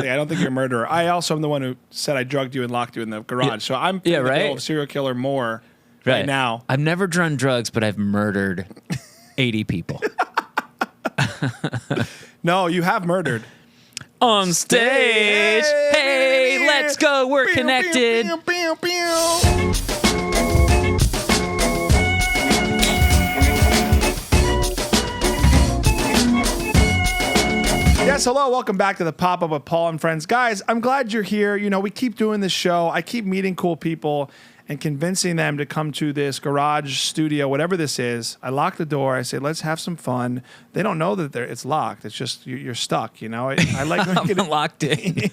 thing. I don't think you're a murderer. I also am the one who said I drugged you and locked you in the garage. So I'm the bill of serial killer more right now. I've never done drugs, but I've murdered 80 people. No, you have murdered. On stage. Hey, let's go. We're connected. Yes, hello. Welcome back to the Pop-Up with Paul and Friends. Guys, I'm glad you're here. You know, we keep doing this show. I keep meeting cool people and convincing them to come to this garage studio, whatever this is. I lock the door. I say, let's have some fun. They don't know that it's locked. It's just you're stuck, you know. I like making it locked in.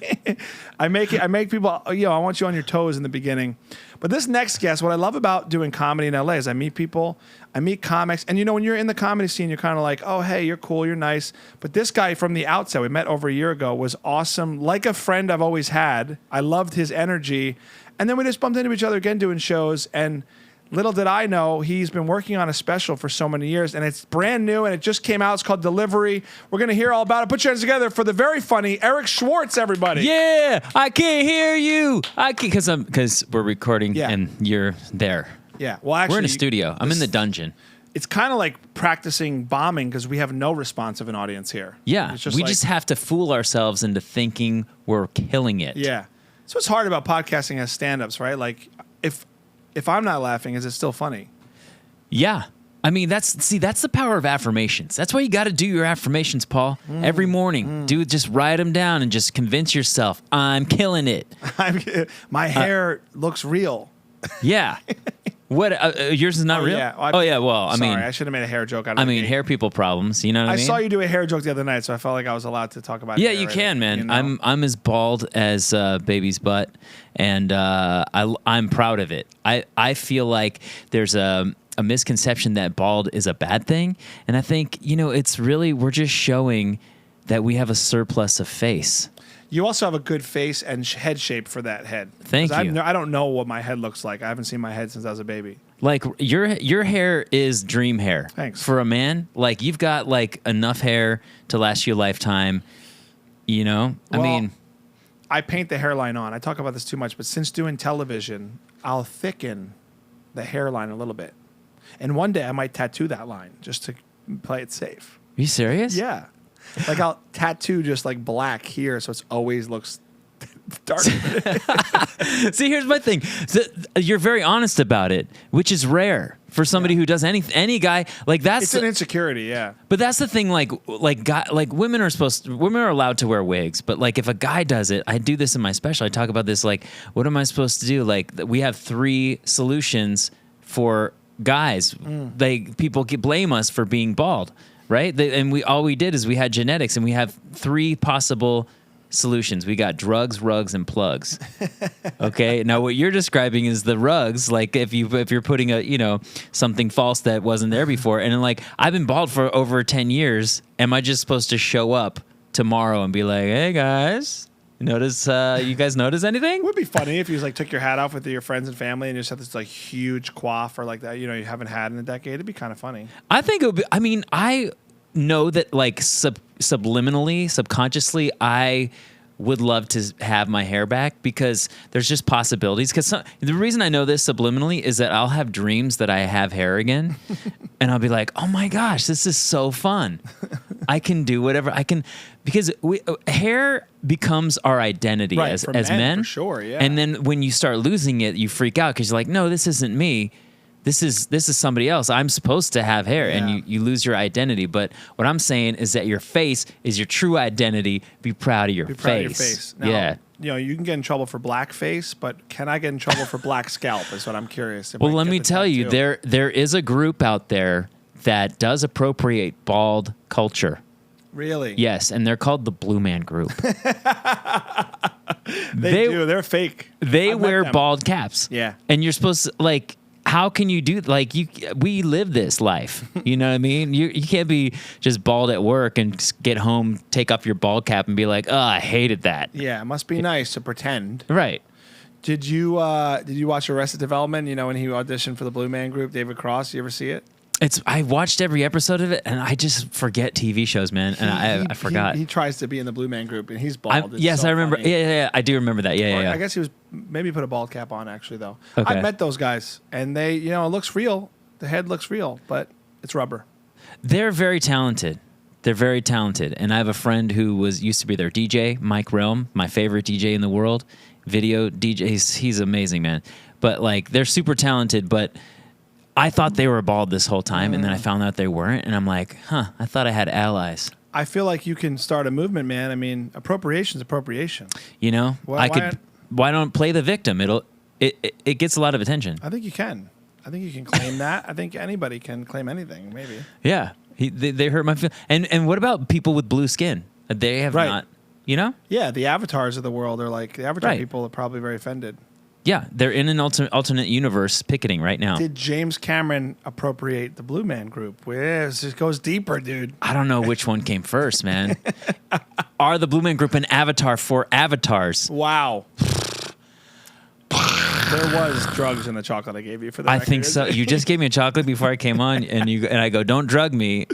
I make people, you know, I want you on your toes in the beginning. But this next guest, what I love about doing comedy in LA is I meet people, I meet comics, and you know, when you're in the comedy scene, you're kind of like, oh, hey, you're cool, you're nice. But this guy from the outset, we met over a year ago, was awesome, like a friend I've always had. I loved his energy. And then we just bumped into each other again doing shows, and little did I know, he's been working on a special for so many years, and it's brand new, and it just came out. It's called Delivery. We're going to hear all about it. Put your hands together for the very funny Eric Schwartz, everybody. Yeah, I can't hear you. Because we're recording, and you're there. Yeah, well, actually, we're in a studio. I'm in the dungeon. It's kind of like practicing bombing because we have no response of an audience here. Yeah, we just have to fool ourselves into thinking we're killing it. Yeah. So what's hard about podcasting as stand-ups, right? Like, if I'm not laughing, is it still funny? Yeah. I mean, that's the power of affirmations. That's why you got to do your affirmations, Paul. Every morning. Just write them down and just convince yourself, I'm killing it. My hair looks real. Yeah. What? Yours is not real? Yeah. Well, sorry, I should have made a hair joke out of it. Hair people problems. You know what I mean? I saw you do a hair joke the other night, so I felt like I was allowed to talk about it. Yeah, you can, man. You know? I'm as bald as baby's butt, and I'm proud of it. I feel like there's a misconception that bald is a bad thing, and I think, you know, it's really, we're just showing that we have a surplus of face. You also have a good face and head shape for that head. Thank you. I don't know what my head looks like. I haven't seen my head since I was a baby. Like, your hair is dream hair. Thanks. For a man, like, you've got like enough hair to last you a lifetime. You know, I paint the hairline on. I talk about this too much, but since doing television, I'll thicken the hairline a little bit, and one day I might tattoo that line just to play it safe. Are you serious? Yeah. Like, I'll tattoo just like black here, so it always looks dark. See, here's my thing. You're very honest about it, which is rare for somebody who does any guy like that. It's an insecurity, yeah. But that's the thing. Like women are allowed to wear wigs, but like if a guy does it, I do this in my special. I talk about this. Like, what am I supposed to do? Like, we have 3 solutions for guys. People blame us for being bald. Right? All we did is we had genetics, and we have 3 possible solutions. We got drugs, rugs, and plugs. Okay? Now what you're describing is the rugs, like if you're putting something false that wasn't there before. And then, like, I've been bald for over 10 years. Am I just supposed to show up tomorrow and be like, "Hey guys, you guys notice anything?" It would be funny if you like took your hat off with your friends and family and you just had this like huge coif or like that, you know, you haven't had in a decade. It'd be kind of funny. I think it would be, I know that like subliminally, subconsciously, I would love to have my hair back because there's just possibilities. Because the reason I know this subliminally is that I'll have dreams that I have hair again, and I'll be like, "Oh my gosh, this is so fun! I can do whatever I can," because hair becomes our identity as men, for sure. Yeah. And then when you start losing it, you freak out because you're like, "No, this isn't me. This is somebody else. I'm supposed to have hair," and you lose your identity. But what I'm saying is that your face is your true identity. Be proud of your face. Proud of your face. Now, yeah. You know, you can get in trouble for black face, but can I get in trouble for black scalp? Is what I'm curious. Well, let me tell you, there is a group out there that does appropriate bald culture. Really? Yes, and they're called the Blue Man Group. They do. They're fake. They wear bald caps. Yeah. And you're supposed to, like, how can you do, like, we live this life, you know what I mean? You can't be just bald at work and get home, take off your bald cap and be like, "Oh, I hated that." Yeah, it must be nice to pretend. Right. Did you watch Arrested Development? You know, when he auditioned for the Blue Man Group, David Cross, you ever see it? I watched every episode of it, and I just forget TV shows, man. And I forgot. He tries to be in the Blue Man Group, and he's bald. Yes, so I remember. funny. Yeah, I do remember that. Yeah. I guess he was maybe put a bald cap on actually though. Okay. I met those guys, and they, it looks real. The head looks real, but it's rubber. They're very talented. And I have a friend who used to be their DJ, Mike Realm, my favorite DJ in the world, video DJ. He's amazing, man. But like, they're super talented, but I thought they were bald this whole time, and then I found out they weren't, and I'm like, I thought I had allies. I feel like you can start a movement, man. I mean, appropriation's appropriation. Why don't play the victim? It gets a lot of attention. I think you can. I think you can claim that. I think anybody can claim anything, maybe. Yeah. They hurt my feelings. And what about people with blue skin? They have not, Yeah, the avatars of the world are like, the avatar Right. people are probably very offended. Yeah, they're in an alternate universe picketing right now. Did James Cameron appropriate the Blue Man Group? Well, it goes deeper, dude. I don't know which one came first, man. Are the Blue Man Group an avatar for avatars? Wow. There was drugs in the chocolate I gave you for that. I think so. You just gave me a chocolate before I came on, and I go, don't drug me.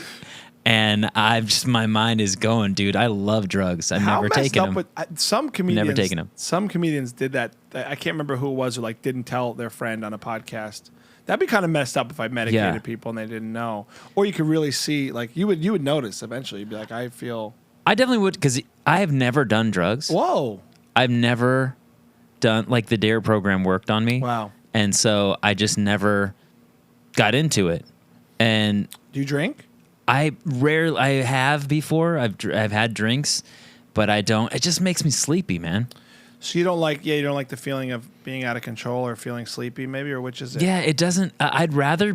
And my mind is going, dude. I love drugs. I've never taken them. Some comedians, Never taken them. Some comedians did that. I can't remember who it was who like didn't tell their friend on a podcast. That'd be kind of messed up if I medicated people and they didn't know. Or you could really see, like you would notice eventually. You'd be like, I definitely would, because I have never done drugs. Whoa. I've never done, like, the DARE program worked on me. Wow. And so I just never got into it. And do you drink? I have before. I've had drinks, but I don't. It just makes me sleepy, man. So you don't like the feeling of being out of control or feeling sleepy, maybe, or which is it? Yeah, it doesn't. I'd rather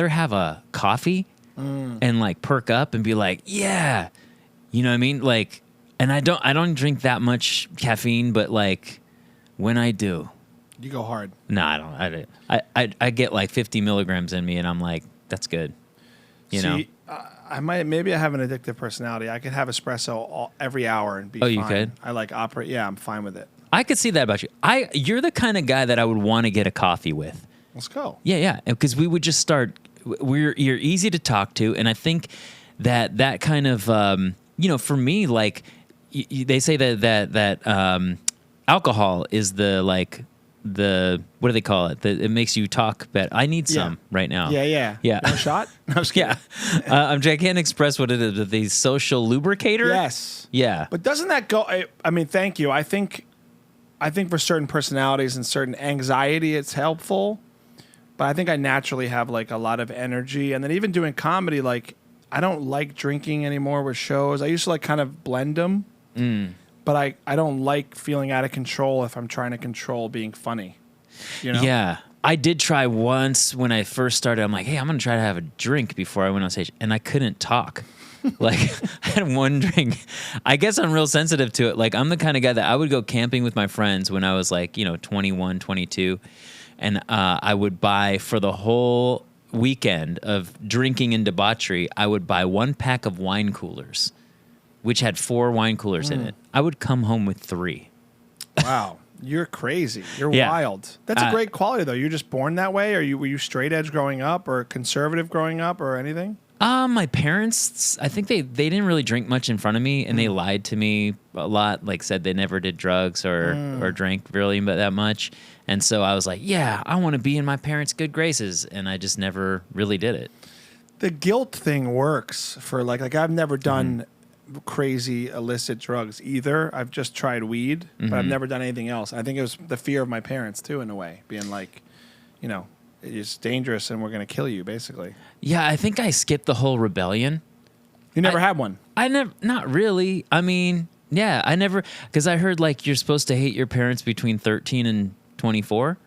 have a coffee and like perk up and be like, yeah, you know what I mean? Like, and I don't drink that much caffeine, but like when I do, you go hard. No, I don't. I get like 50 milligrams in me, and I'm like, that's good. You know, maybe I have an addictive personality. I could have espresso every hour and be fine. You could? I like operate. Yeah, I'm fine with it. I could see that about you. You're the kind of guy that I would want to get a coffee with. Let's go. Yeah, because we would just start. You're easy to talk to, and I think that kind of for me, like they say that alcohol is the what do they call it? It makes you talk better. I need some right now. Yeah. No shot? No, I'm just kidding. Yeah. I can't express what it is, but the social lubricator. Yes. Yeah. But doesn't that go? I mean, thank you. I think for certain personalities and certain anxiety, it's helpful. But I think I naturally have like a lot of energy, and then even doing comedy, like I don't like drinking anymore with shows. I used to like kind of blend them. But I don't like feeling out of control if I'm trying to control being funny. You know? Yeah. I did try once when I first started. I'm like, hey, I'm going to try to have a drink before I went on stage. And I couldn't talk. Like, I had one drink. I guess I'm real sensitive to it. Like, I'm the kind of guy that I would go camping with my friends when I was like, 21, 22. And I would buy for the whole weekend of drinking and debauchery, I would buy 1 pack of wine coolers, which had 4 wine coolers in it. I would come home with 3. Wow. You're crazy. You're wild. That's a great quality, though. You're just born that way? Were you straight edge growing up or conservative growing up or anything? My parents, I think they didn't really drink much in front of me, and they lied to me a lot, like said they never did drugs or drank really that much. And so I was like, yeah, I want to be in my parents' good graces, and I just never really did it. The guilt thing works for like I've never done crazy illicit drugs either. I've just tried weed, but I've never done anything else. I think it was the fear of my parents too, in a way, being like, it's dangerous and we're going to kill you, basically. Yeah, I think I skipped the whole rebellion. You never had one? I never, not really. I mean, yeah, I never, because I heard like you're supposed to hate your parents between 13 and 24.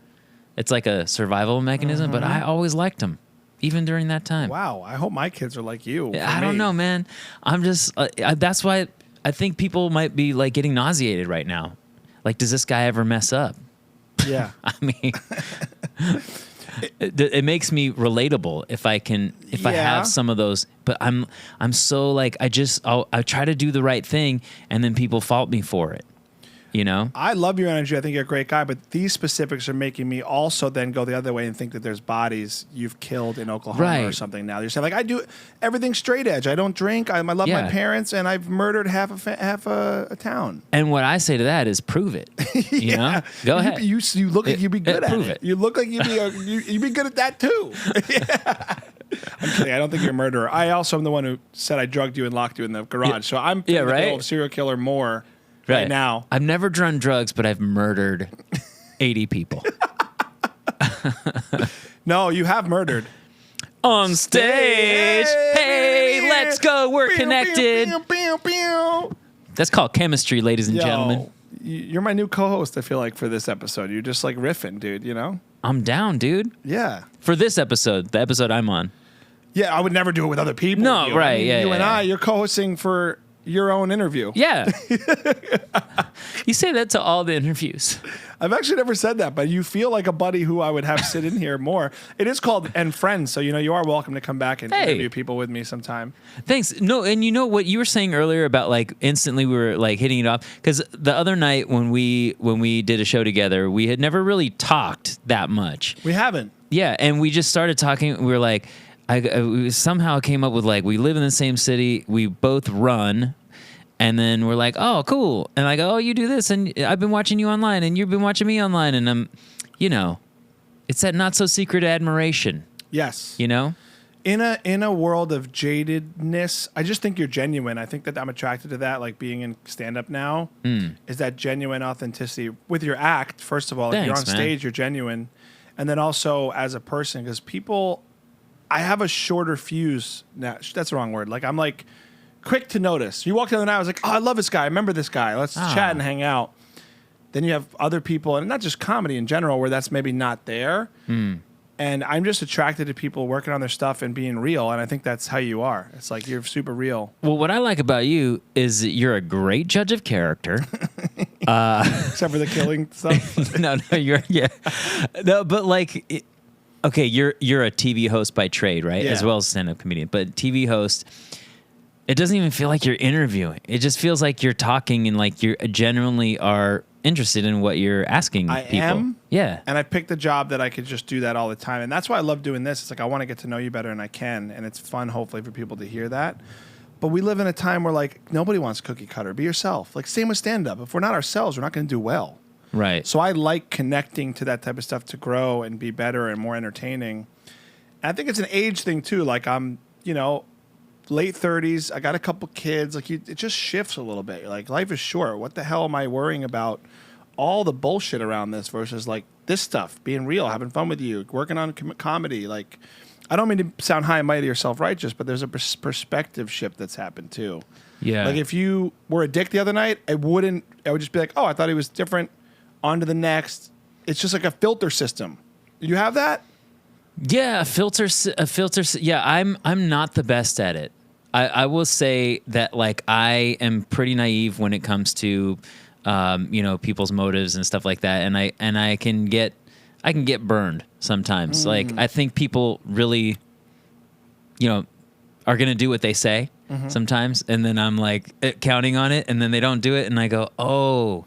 It's like a survival mechanism, but I always liked them. Even during that time. Wow. I hope my kids are like you. I don't know, man. I'm just, that's why I think people might be like getting nauseated right now. Like, does this guy ever mess up? Yeah. I mean, it makes me relatable if I have some of those, but I'm so like, I try to do the right thing and then people fault me for it. you know? I love your energy. I think you're a great guy, but these specifics are making me also then go the other way and think that there's bodies you've killed in Oklahoma or something now. You're saying, like, I do everything straight edge. I don't drink. I love my parents, and I've murdered half a town. And what I say to that is prove it. You know? Go ahead. You look like you'd be good at prove it. You look like you'd be good at that too. I'm kidding. I don't think you're a murderer. I also am the one who said I drugged you and locked you in the garage. So I'm the role of serial killer more right now. I've never done drugs, but I've murdered 80 people. No, you have murdered. On stage. Hey, let's go. We're connected. That's called chemistry, ladies and gentlemen. You're my new co-host, I feel like, for this episode. You're just like riffing, dude, you know? I'm down, dude. Yeah. For this episode, the episode I'm on. Yeah, I would never do it with other people. No, right. I mean, you and you're co-hosting for your own interview. Yeah. You say that to all the interviews. I've actually never said that, but you feel like a buddy who I would have sit in here more. It is called And Friends, so you are welcome to come back and interview people with me sometime. Thanks. No, and you know what you were saying earlier about like instantly we were like hitting it off, because the other night when we did a show together, we had never really talked that much. We haven't. Yeah, and we just started talking. We were like, we somehow came up with like, we live in the same city, we both run. And then we're like, oh, cool. And I go, oh, you do this. And I've been watching you online and you've been watching me online. And I'm, it's that not so secret admiration. Yes. You know? In a world of jadedness, I just think you're genuine. I think that I'm attracted to that, like being in stand-up now, is that genuine authenticity with your act. First of all, if you're on stage, you're genuine. And then also as a person, because I have a shorter fuse. Now, that's the wrong word. Like, I'm like, quick to notice. You walked down the night, I was like, oh, I love this guy. I remember this guy. Let's chat and hang out. Then you have other people, and not just comedy in general, where that's maybe not there. And I'm just attracted to people working on their stuff and being real, and I think that's how you are. It's like you're super real. Well, what I like about you is that you're a great judge of character. Except for the killing stuff. No, No, but like, okay, you're a TV host by trade, right? Yeah. As well as stand-up comedian. But TV host, it doesn't even feel like you're interviewing. It just feels like you're talking and like you genuinely are interested in what you're asking people. I am. Yeah. And I picked a job that I could just do that all the time. And that's why I love doing this. It's like I want to get to know you better, and I can. And it's fun, hopefully, for people to hear that. But we live in a time where, like, nobody wants cookie cutter. Be yourself. Like, same with stand-up. If we're not ourselves, we're not going to do well. Right. So I like connecting to that type of stuff to grow and be better and more entertaining. And I think it's an age thing, too. Like, I'm, late 30s. I got a couple kids. Like, it just shifts a little bit. Like, life is short. What the hell am I worrying about? All the bullshit around this versus, like, this stuff, being real, having fun with you, working on comedy. Like, I don't mean to sound high and mighty or self-righteous, but there's a perspective shift that's happened, too. Yeah. Like, if you were a dick the other night, I would just be like, oh, I thought he was different. On to the next. It's just like a filter system. You have that? Yeah, a filter. Yeah, I'm not the best at it. I will say that, like, I am pretty naive when it comes to, people's motives and stuff like that, and I can get burned sometimes. Like, I think people really, are gonna do what they say sometimes, and then I'm like counting on it, and then they don't do it, and I go, oh.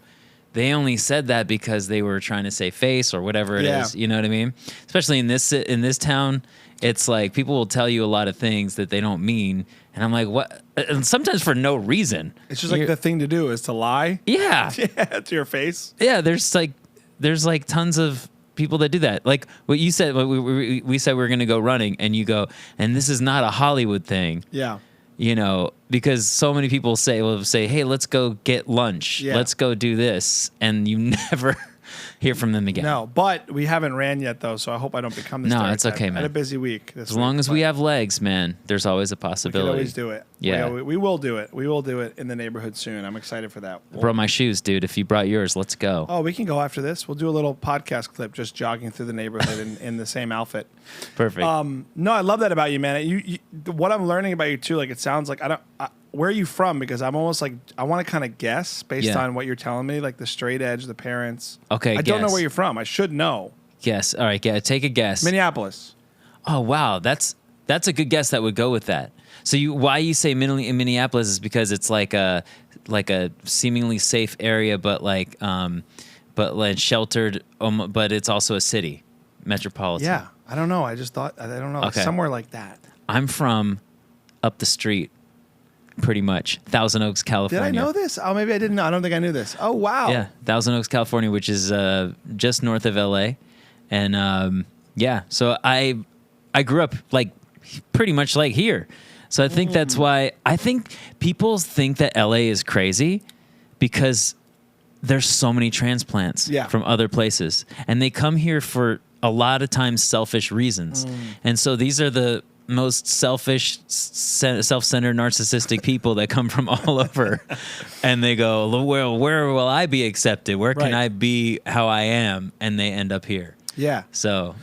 They only said that because they were trying to save face or whatever it is. You know what I mean? Especially in this town, it's like people will tell you a lot of things that they don't mean, and I'm like, what? And sometimes for no reason. It's just like the thing to do is to lie. Yeah. To your face. Yeah. There's like tons of people that do that. Like what you said. We said we were going to go running, and you go, and this is not a Hollywood thing. Yeah. Because so many people will say, hey, let's go get lunch. Yeah. Let's go do this. And you never hear from them again. No, but we haven't ran yet, though, so I hope I don't become the No, stereotype. it's okay, man. I had a busy week this As week, long as we have legs, man, there's always a we possibility. can always do it. Yeah. We will do it. We will do it in the neighborhood soon. I'm excited for that. I brought my shoes, dude. If you brought yours, let's go. Oh, we can go after this. We'll do a little podcast clip just jogging through the neighborhood in the same outfit. Perfect. No, I love that about you, man. You what I'm learning about you too, like it sounds like where are you from? Because I'm almost like I want to kind of guess based on what you're telling me, like the straight edge, the parents. Okay, I don't know guess. where you're from. I should know. Guess. All right, take a guess. Minneapolis. Oh, wow. That's a good guess that would go with that. So why you say Minneapolis is because it's like a seemingly safe area, but like sheltered, but it's also a city, metropolitan. Yeah, I don't know. I just thought I don't know, Okay. somewhere like that. I'm from up the street, pretty much, Thousand Oaks, Did California. I know this? Oh, maybe I didn't know. I don't think I knew this. Oh, wow. Yeah, Thousand Oaks, California, which is just north of LA, and so I grew up like pretty much like here. So I think that's why I think people think that LA is crazy because there's so many transplants from other places, and they come here for a lot of times selfish reasons. And so these are the most selfish, self-centered, narcissistic people that come from all over, and they go, well, where will I be accepted? Where can I be how I am? And they end up here. Yeah. So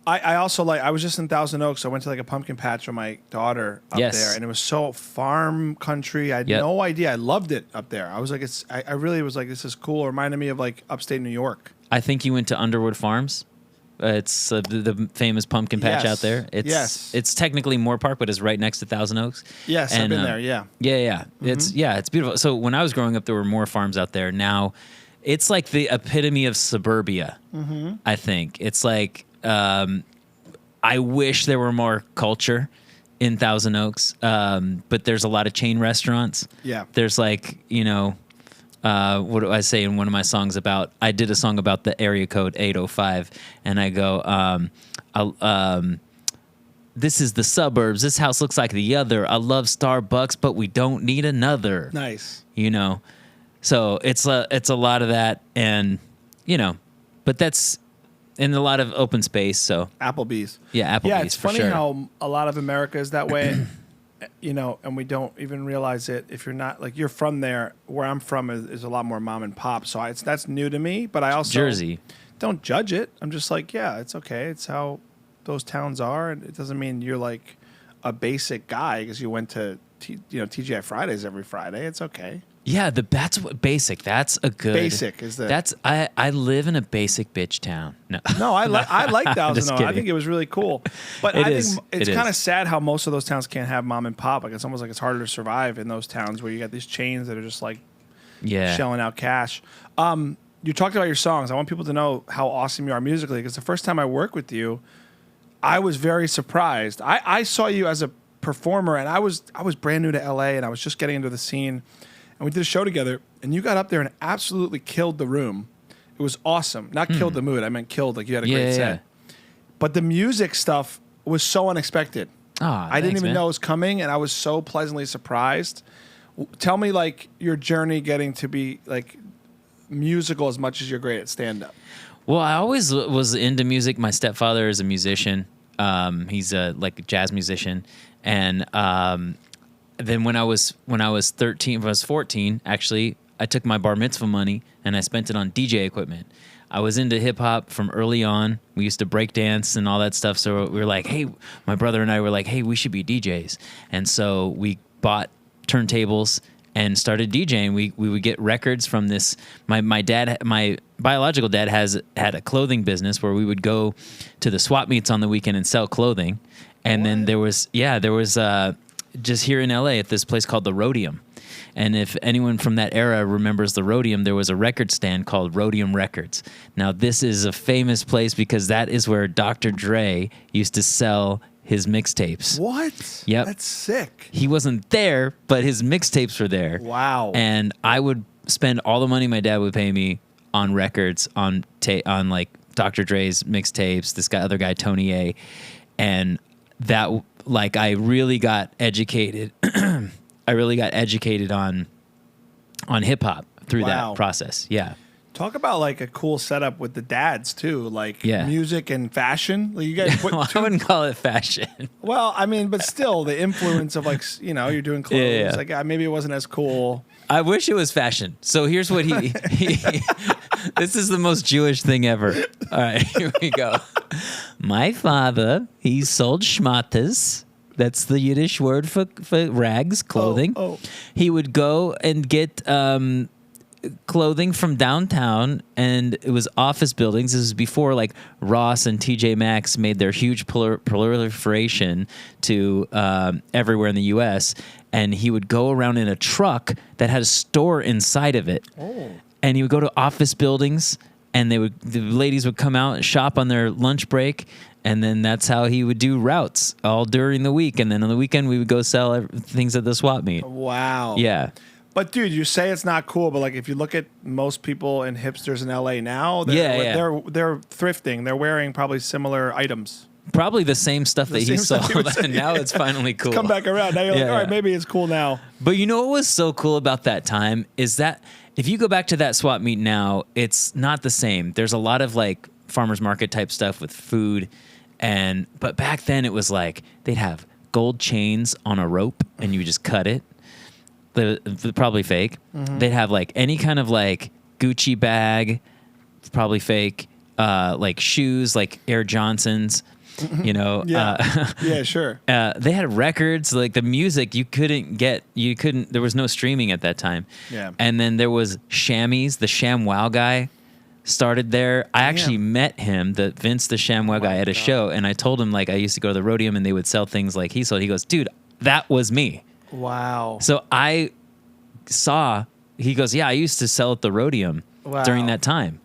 I also I was just in Thousand Oaks. So I went to like a pumpkin patch with my daughter up there, and it was so farm country. I had no idea. I loved it up there. I was like, I really was like, this is cool. It reminded me of like upstate New York. I think you went to Underwood Farms. It's the famous pumpkin patch out there. It's technically Moore Park, but it's right next to Thousand Oaks. Yes, I've been there. Yeah. Yeah. It's beautiful. So when I was growing up, there were more farms out there. Now, it's like the epitome of suburbia. I think it's like I wish there were more culture in Thousand Oaks, but there's a lot of chain restaurants. Yeah, there's like what do I say in one of my songs about? I did a song about the area code 805, and I go, this is the suburbs. This house looks like the other. I love Starbucks, but we don't need another. Nice. So it's a lot of that, and but that's in a lot of open space. So Applebee's. Yeah, Applebee's. Yeah, it's for funny sure. how a lot of America is that way. And we don't even realize it if you're not like you're from there. Where I'm from is a lot more mom and pop, so that's new to me. But I also Jersey. Don't judge it. I'm just like, yeah, it's okay. It's how those towns are, and it doesn't mean you're like a basic guy because you went to TGI Fridays every Friday. It's okay. Yeah, that's what basic. That's a good basic is the. That's I live in a basic bitch town. No, I like Thousand Oaks. I think it was really cool, but I think it's kind of sad how most of those towns can't have mom and pop. Like it's almost like it's harder to survive in those towns where you got these chains that are just like shelling out cash. You talked about your songs. I want people to know how awesome you are musically because the first time I worked with you, I was very surprised. I saw you as a performer, and I was brand new to LA, and I was just getting into the scene. And we did a show together, and you got up there and absolutely killed the room. It was awesome. Not killed the mood. I meant killed, like you had a great set. But the music stuff was so unexpected. I didn't even know it was coming, and I was so pleasantly surprised. Tell me, like, your journey getting to be, like, musical as much as you're great at stand-up. Well, I always was into music. My stepfather is a musician. He's a jazz musician. And then when I was 13, when I was 14, actually, I took my bar mitzvah money and I spent it on DJ equipment. I was into hip hop from early on. We used to break dance and all that stuff. So we were like, hey, my brother and I were like, hey, we should be DJs. And so we bought turntables and started DJing. We would get records from this. My biological dad had a clothing business where we would go to the swap meets on the weekend and sell clothing. And then there was just here in LA at this place called the Rhodium. And if anyone from that era remembers the Rhodium, there was a record stand called Rhodium Records. Now, this is a famous place because that is where Dr. Dre used to sell his mixtapes. What? Yep. That's sick. He wasn't there, but his mixtapes were there. Wow. And I would spend all the money my dad would pay me on records, on like Dr. Dre's mixtapes, this other guy, Tony A. And that, like, I really got educated. I really got educated on hip hop through that process. Yeah. Talk about like a cool setup with the dads too, like music and fashion. Like you guys put I wouldn't call it fashion. Well, I mean, but still the influence of like, you're doing clothes. Like maybe it wasn't as cool. I wish it was fashion. So here's what he this is the most Jewish thing ever. All right, here we go. My father, he sold schmattes. That's the Yiddish word for rags, clothing. He would go and get clothing from downtown, and it was office buildings. This was before like Ross and TJ Maxx made their huge proliferation to everywhere in the U.S. And he would go around in a truck that had a store inside of it. Oh. And he would go to office buildings, and the ladies would come out and shop on their lunch break. And then that's how he would do routes all during the week. And then on the weekend, we would go sell things at the swap meet. Wow. Yeah. But dude, you say it's not cool, but like if you look at most people and hipsters in LA now, they're thrifting. They're wearing probably similar items. Probably the same stuff that he saw. Saying, now it's finally cool. Come back around. Now you're like, all right, maybe it's cool now. But you know what was so cool about that time is that if you go back to that swap meet now, it's not the same. There's a lot of like farmers market type stuff with food. But back then it was like they'd have gold chains on a rope and you would just cut it. The probably fake. Mm-hmm. They'd have like any kind of like Gucci bag, probably fake. Like shoes, like Air Johnsons. You know, yeah, sure. They had records, like the music there was no streaming at that time. Yeah. And then there was Chamois, the ShamWow guy started there. I actually met him, Vince the ShamWow guy at a show, and I told him like I used to go to the Roadium and they would sell things like he sold. He goes, dude, that was me. Wow. So he goes, yeah, I used to sell at the Roadium during that time.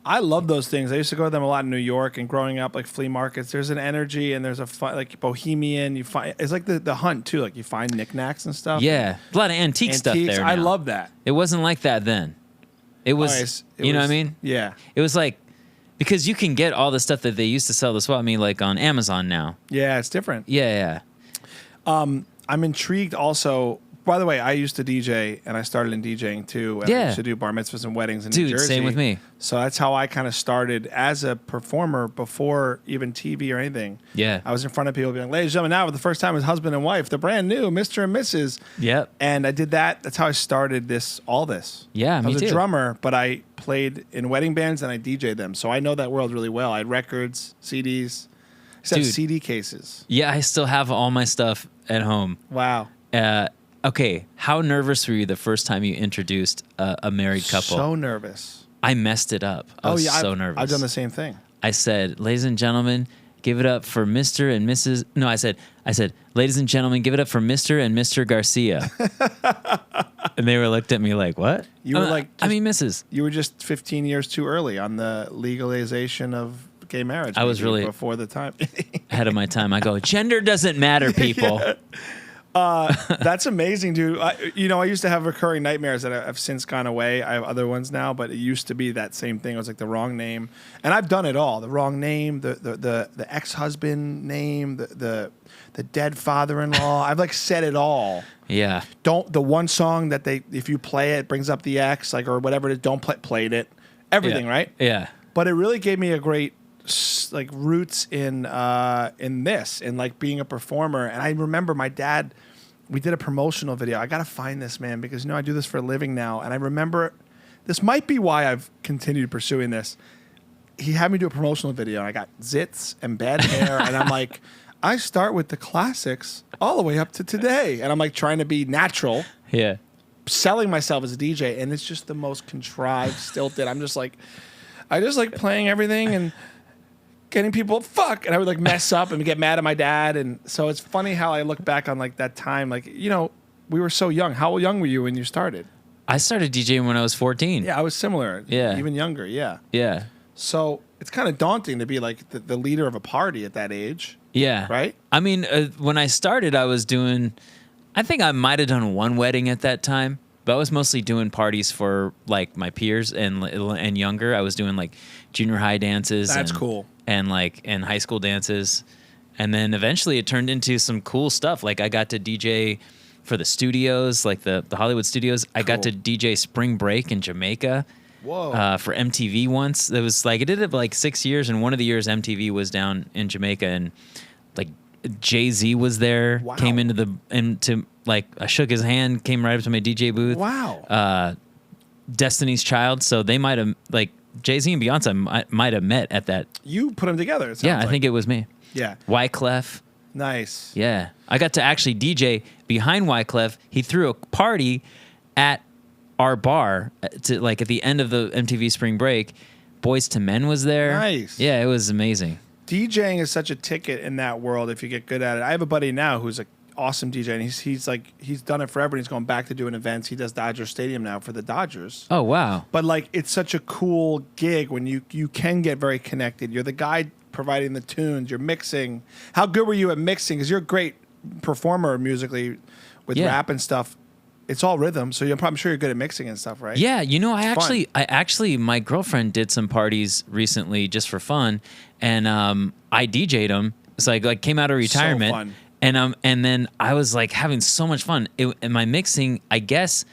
I love those things. I used to go to them a lot in New York, and growing up, like flea markets, there's an energy and there's a fun, like bohemian. You find it's like the hunt too. Like you find knickknacks and stuff. Yeah, a lot of antique stuff there. Now. I love that. It wasn't like that then. It was, you know what I mean? Yeah. It was like because you can get all the stuff that they used to sell the swap meet like on Amazon now. Yeah, it's different. Yeah. I'm intrigued also. By the way, I used to DJ, and I started in DJing too. And I used to do bar mitzvahs and weddings in New Jersey. Same with me. So that's how I kind of started as a performer before even TV or anything. Yeah. I was in front of people being like, ladies and gentlemen, now for the first time as husband and wife, the brand new Mr. and Mrs. Yep. And I did that. That's how I started all this. Yeah, me too. I was a drummer, but I played in wedding bands and I DJ'd them. So I know that world really well. I had records, CDs, except CD cases. Yeah, I still have all my stuff at home. Wow. Okay, how nervous were you the first time you introduced a married couple? So nervous. I messed it up. I was so nervous. I've done the same thing. I said, ladies and gentlemen, give it up for Mr. and Mrs. No, I said, ladies and gentlemen, give it up for Mr. and Mr. Garcia. And they were looked at me like, what? You were like, Mrs. You were just 15 years too early on the legalization of gay marriage. I was really before the time. ahead of my time. I go, gender doesn't matter, people. Yeah. That's amazing, dude. I used to have recurring nightmares that have since gone away. I have other ones now, but it used to be that same thing. It was like the wrong name, and I've done it all: the wrong name, the ex-husband name, the dead father-in-law. I've like said it all. Yeah. The one song that if you play it brings up the ex, like or whatever it is. Don't played it. Everything, right? Yeah. But it really gave me a great like roots in like being a performer. And I remember my dad, we did a promotional video. I got to find this, man, because I do this for a living now. And I remember this might be why I've continued pursuing this. He had me do a promotional video and I got zits and bad hair. And I'm like, I start with the classics all the way up to today. And I'm like trying to be natural. Yeah. Selling myself as a DJ. And it's just the most contrived, stilted. I just like playing everything and getting people fuck, and I would like mess up and get mad at my dad, and so it's funny how I look back on like that time, like we were so young. How young were you when you started? I started DJing when I was 14. Yeah, I was similar. Yeah, even younger. Yeah. Yeah. So it's kind of daunting to be like the leader of a party at that age. Yeah. Right. I mean, when I started, I think I might have done one wedding at that time. But I was mostly doing parties for like my peers and younger. I was doing like junior high dances. That's cool. And high school dances. And then eventually it turned into some cool stuff. Like I got to DJ for the studios, like the Hollywood studios. I got to DJ Spring Break in Jamaica. Whoa. For MTV once. It was like, I did it for like 6 years. And one of the years MTV was down in Jamaica, and like Jay-Z was there. Wow. Came into like I shook his hand, came right up to my DJ booth. Wow. Destiny's Child. So they might have like Jay-Z and Beyonce might have met at that. You put them together. I think it was me. Yeah. Wyclef. Nice. Yeah. I got to actually DJ behind Wyclef. He threw a party at our bar to like at the end of the MTV Spring Break. Boys to Men was there. Nice. Yeah, it was amazing. DJing is such a ticket in that world if you get good at it. I have a buddy now who's an awesome DJ, and he's done it forever, and he's going back to doing events. He does Dodger Stadium now for the Dodgers. Oh wow! But like, it's such a cool gig when you can get very connected. You're the guy providing the tunes. You're mixing. How good were you at mixing? Because you're a great performer musically with rap and stuff. It's all rhythm, so I'm sure you're good at mixing and stuff, right? Yeah, I actually, my girlfriend did some parties recently just for fun, and I DJ'd them. It's like came out of retirement, So fun. and then I was like having so much fun. And my mixing, I guess,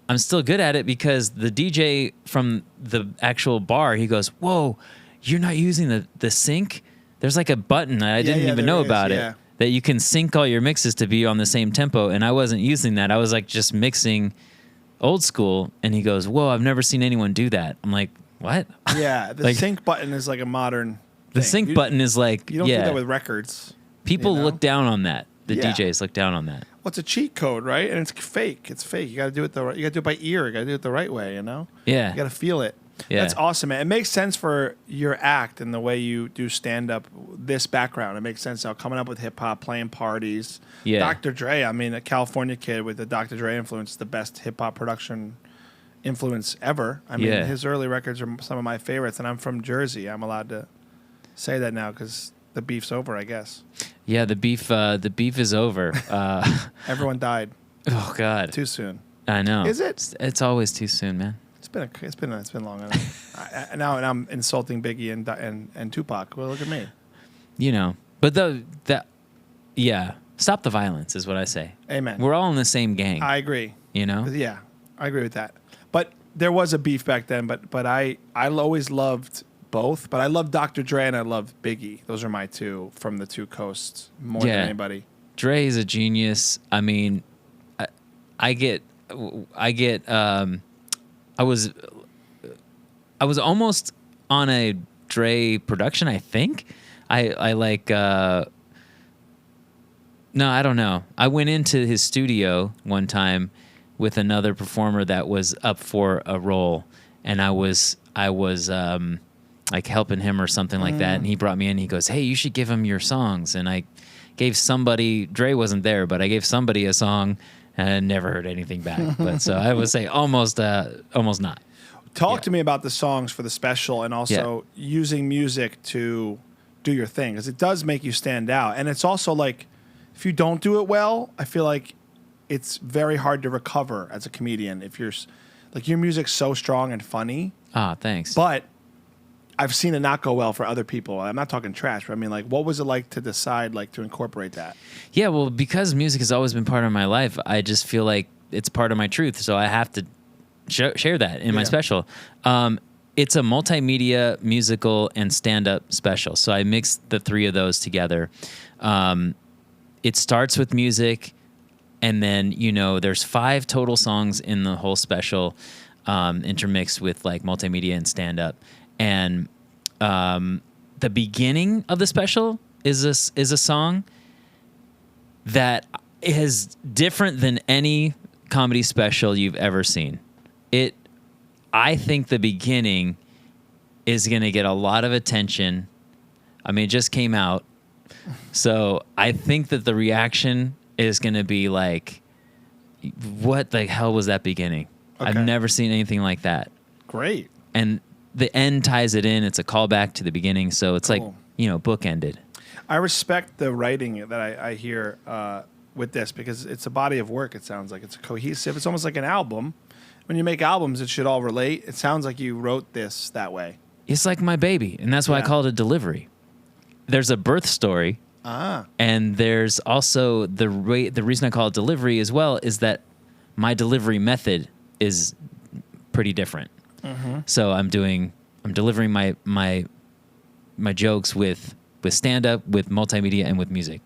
I'm still good at it because the DJ from the actual bar, he goes, "Whoa, you're not using the sync? There's like a button that I didn't even know about it." That you can sync all your mixes to be on the same tempo, and I wasn't using that. I was like just mixing old school, and he goes, "Whoa, I've never seen anyone do that." I'm like, "What?" Yeah, the Like, sync button is like a modern the thing. sync button is like, You don't do that with records. people look down on that. The Yeah. DJs look down on that. Well, it's a cheat code, right? And it's fake. It's fake. You got to do it you got to do it by ear. You got to do it the right way. You know. Yeah. You got to feel it. Yeah. That's awesome, man. It makes sense for your act and the way you do stand up. This background, it makes sense now. Coming up with hip hop, playing parties. Yeah. Dr. Dre. I mean, a California kid with the Dr. Dre influence, is the best hip hop production influence ever. I mean, Yeah. his early records are some of my favorites, and I'm from Jersey. I'm allowed to say that now because the beef's over, I guess. Yeah, the beef is over. Everyone died Oh God, too soon. I know. Is it? It's always too soon, man. It's been long enough. Now I'm insulting Biggie and Tupac. Well, look at me. But stop the violence is what I say. Amen. We're all in the same gang. I agree. Yeah, I agree with that. But there was a beef back then. But I always loved both. But I love Dr. Dre and I love Biggie. Those are my two from the two coasts more than anybody. Dre is a genius. I mean, I was almost on a Dre production, I think. No, I don't know. I went into his studio one time with another performer that was up for a role, and I was like helping him or something like that, and he brought me in. He goes, "Hey, you should give him your songs." And I gave somebody, Dre wasn't there, but I gave somebody a song, and I never heard anything back. But so I would say almost not. Talk to me about the songs for the special and also using music to do your thing, because it does make you stand out. And it's also like, if you don't do it well, I feel like it's very hard to recover as a comedian. If you're like, your music's so strong and funny. Ah, thanks. But I've seen it not go well for other people. I'm not talking trash, but I mean, like, what was it like to decide, like, to incorporate that? Yeah, well, because music has always been part of my life, I just feel like it's part of my truth. So I have to share that in my special. It's a multimedia, musical, and stand-up special. So I mixed the three of those together. It starts with music, and then, there's 5 total songs in the whole special, intermixed with like multimedia and stand-up. And the beginning of the special is a song that is different than any comedy special you've ever seen. I think the beginning is going to get a lot of attention. I mean, it just came out. So I think that the reaction is going to be like, what the hell was that beginning? Okay. I've never seen anything like that. Great. And the end ties it in. It's a callback to the beginning. So it's like, bookended. I respect the writing that I hear with this, because it's a body of work. It sounds like it's cohesive. It's almost like an album. When you make albums, it should all relate. It sounds like you wrote this that way. It's like my baby, and that's why I call it a delivery. There's a birth story, and there's also the reason I call it delivery as well is that my delivery method is pretty different. Mm-hmm. So I'm delivering my jokes with stand up, with multimedia, and with music.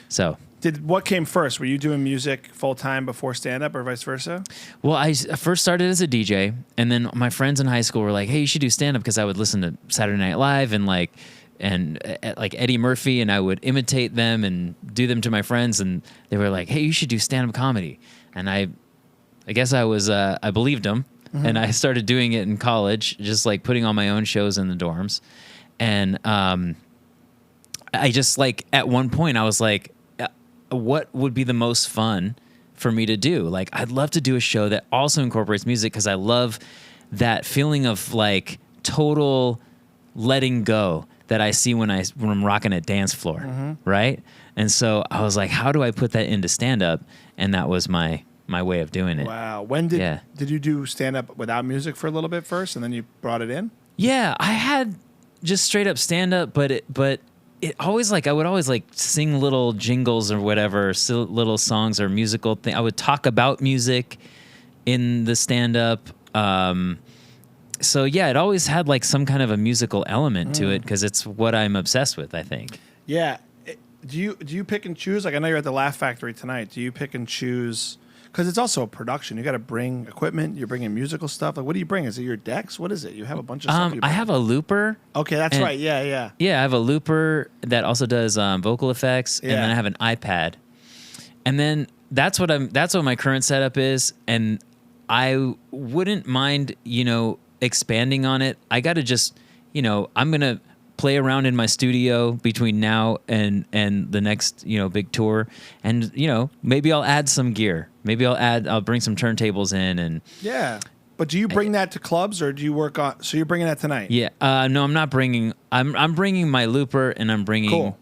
So. What came first? Were you doing music full time before stand up, or vice versa? Well, I first started as a DJ, and then my friends in high school were like, "Hey, you should do stand up," because I would listen to Saturday Night Live and like Eddie Murphy, and I would imitate them and do them to my friends, and they were like, "Hey, you should do stand up comedy." And I I guess I believed him, and I started doing it in college, just like putting on my own shows in the dorms, and I just like at one point I was like, what would be the most fun for me to do? Like, I'd love to do a show that also incorporates music because I love that feeling of like total letting go that I see when I'm rocking a dance floor, right? And so I was like, how do I put that into stand up? And that was my way of doing it. Wow. When did you do stand up without music for a little bit first, and then you brought it in? Yeah, I had just straight up stand up, but it always like I would always like sing little jingles or whatever, little songs or musical thing. I would talk about music in the stand up. So yeah, it always had like some kind of a musical element to it because it's what I'm obsessed with, I think. Yeah. Do you pick and choose? Like, I know you're at the Laugh Factory tonight. Do you pick and choose? Because it's also a production. You got to bring equipment. You're bringing musical stuff. Like, what do you bring? Is it your decks? What is it? You have a bunch of stuff. I have a looper. Okay, that's right. Yeah. Yeah, I have a looper that also does vocal effects, and then I have an iPad, and then that's what my current setup is, and I wouldn't mind, expanding on it. I got to just, I'm gonna play around in my studio between now and the next, big tour, and maybe I'll add some gear. Maybe I'll bring some turntables in and yeah. But do you bring that to clubs, or do you work on? So you're bringing that tonight? Yeah. No, I'm not bringing. I'm bringing my looper and I'm bringing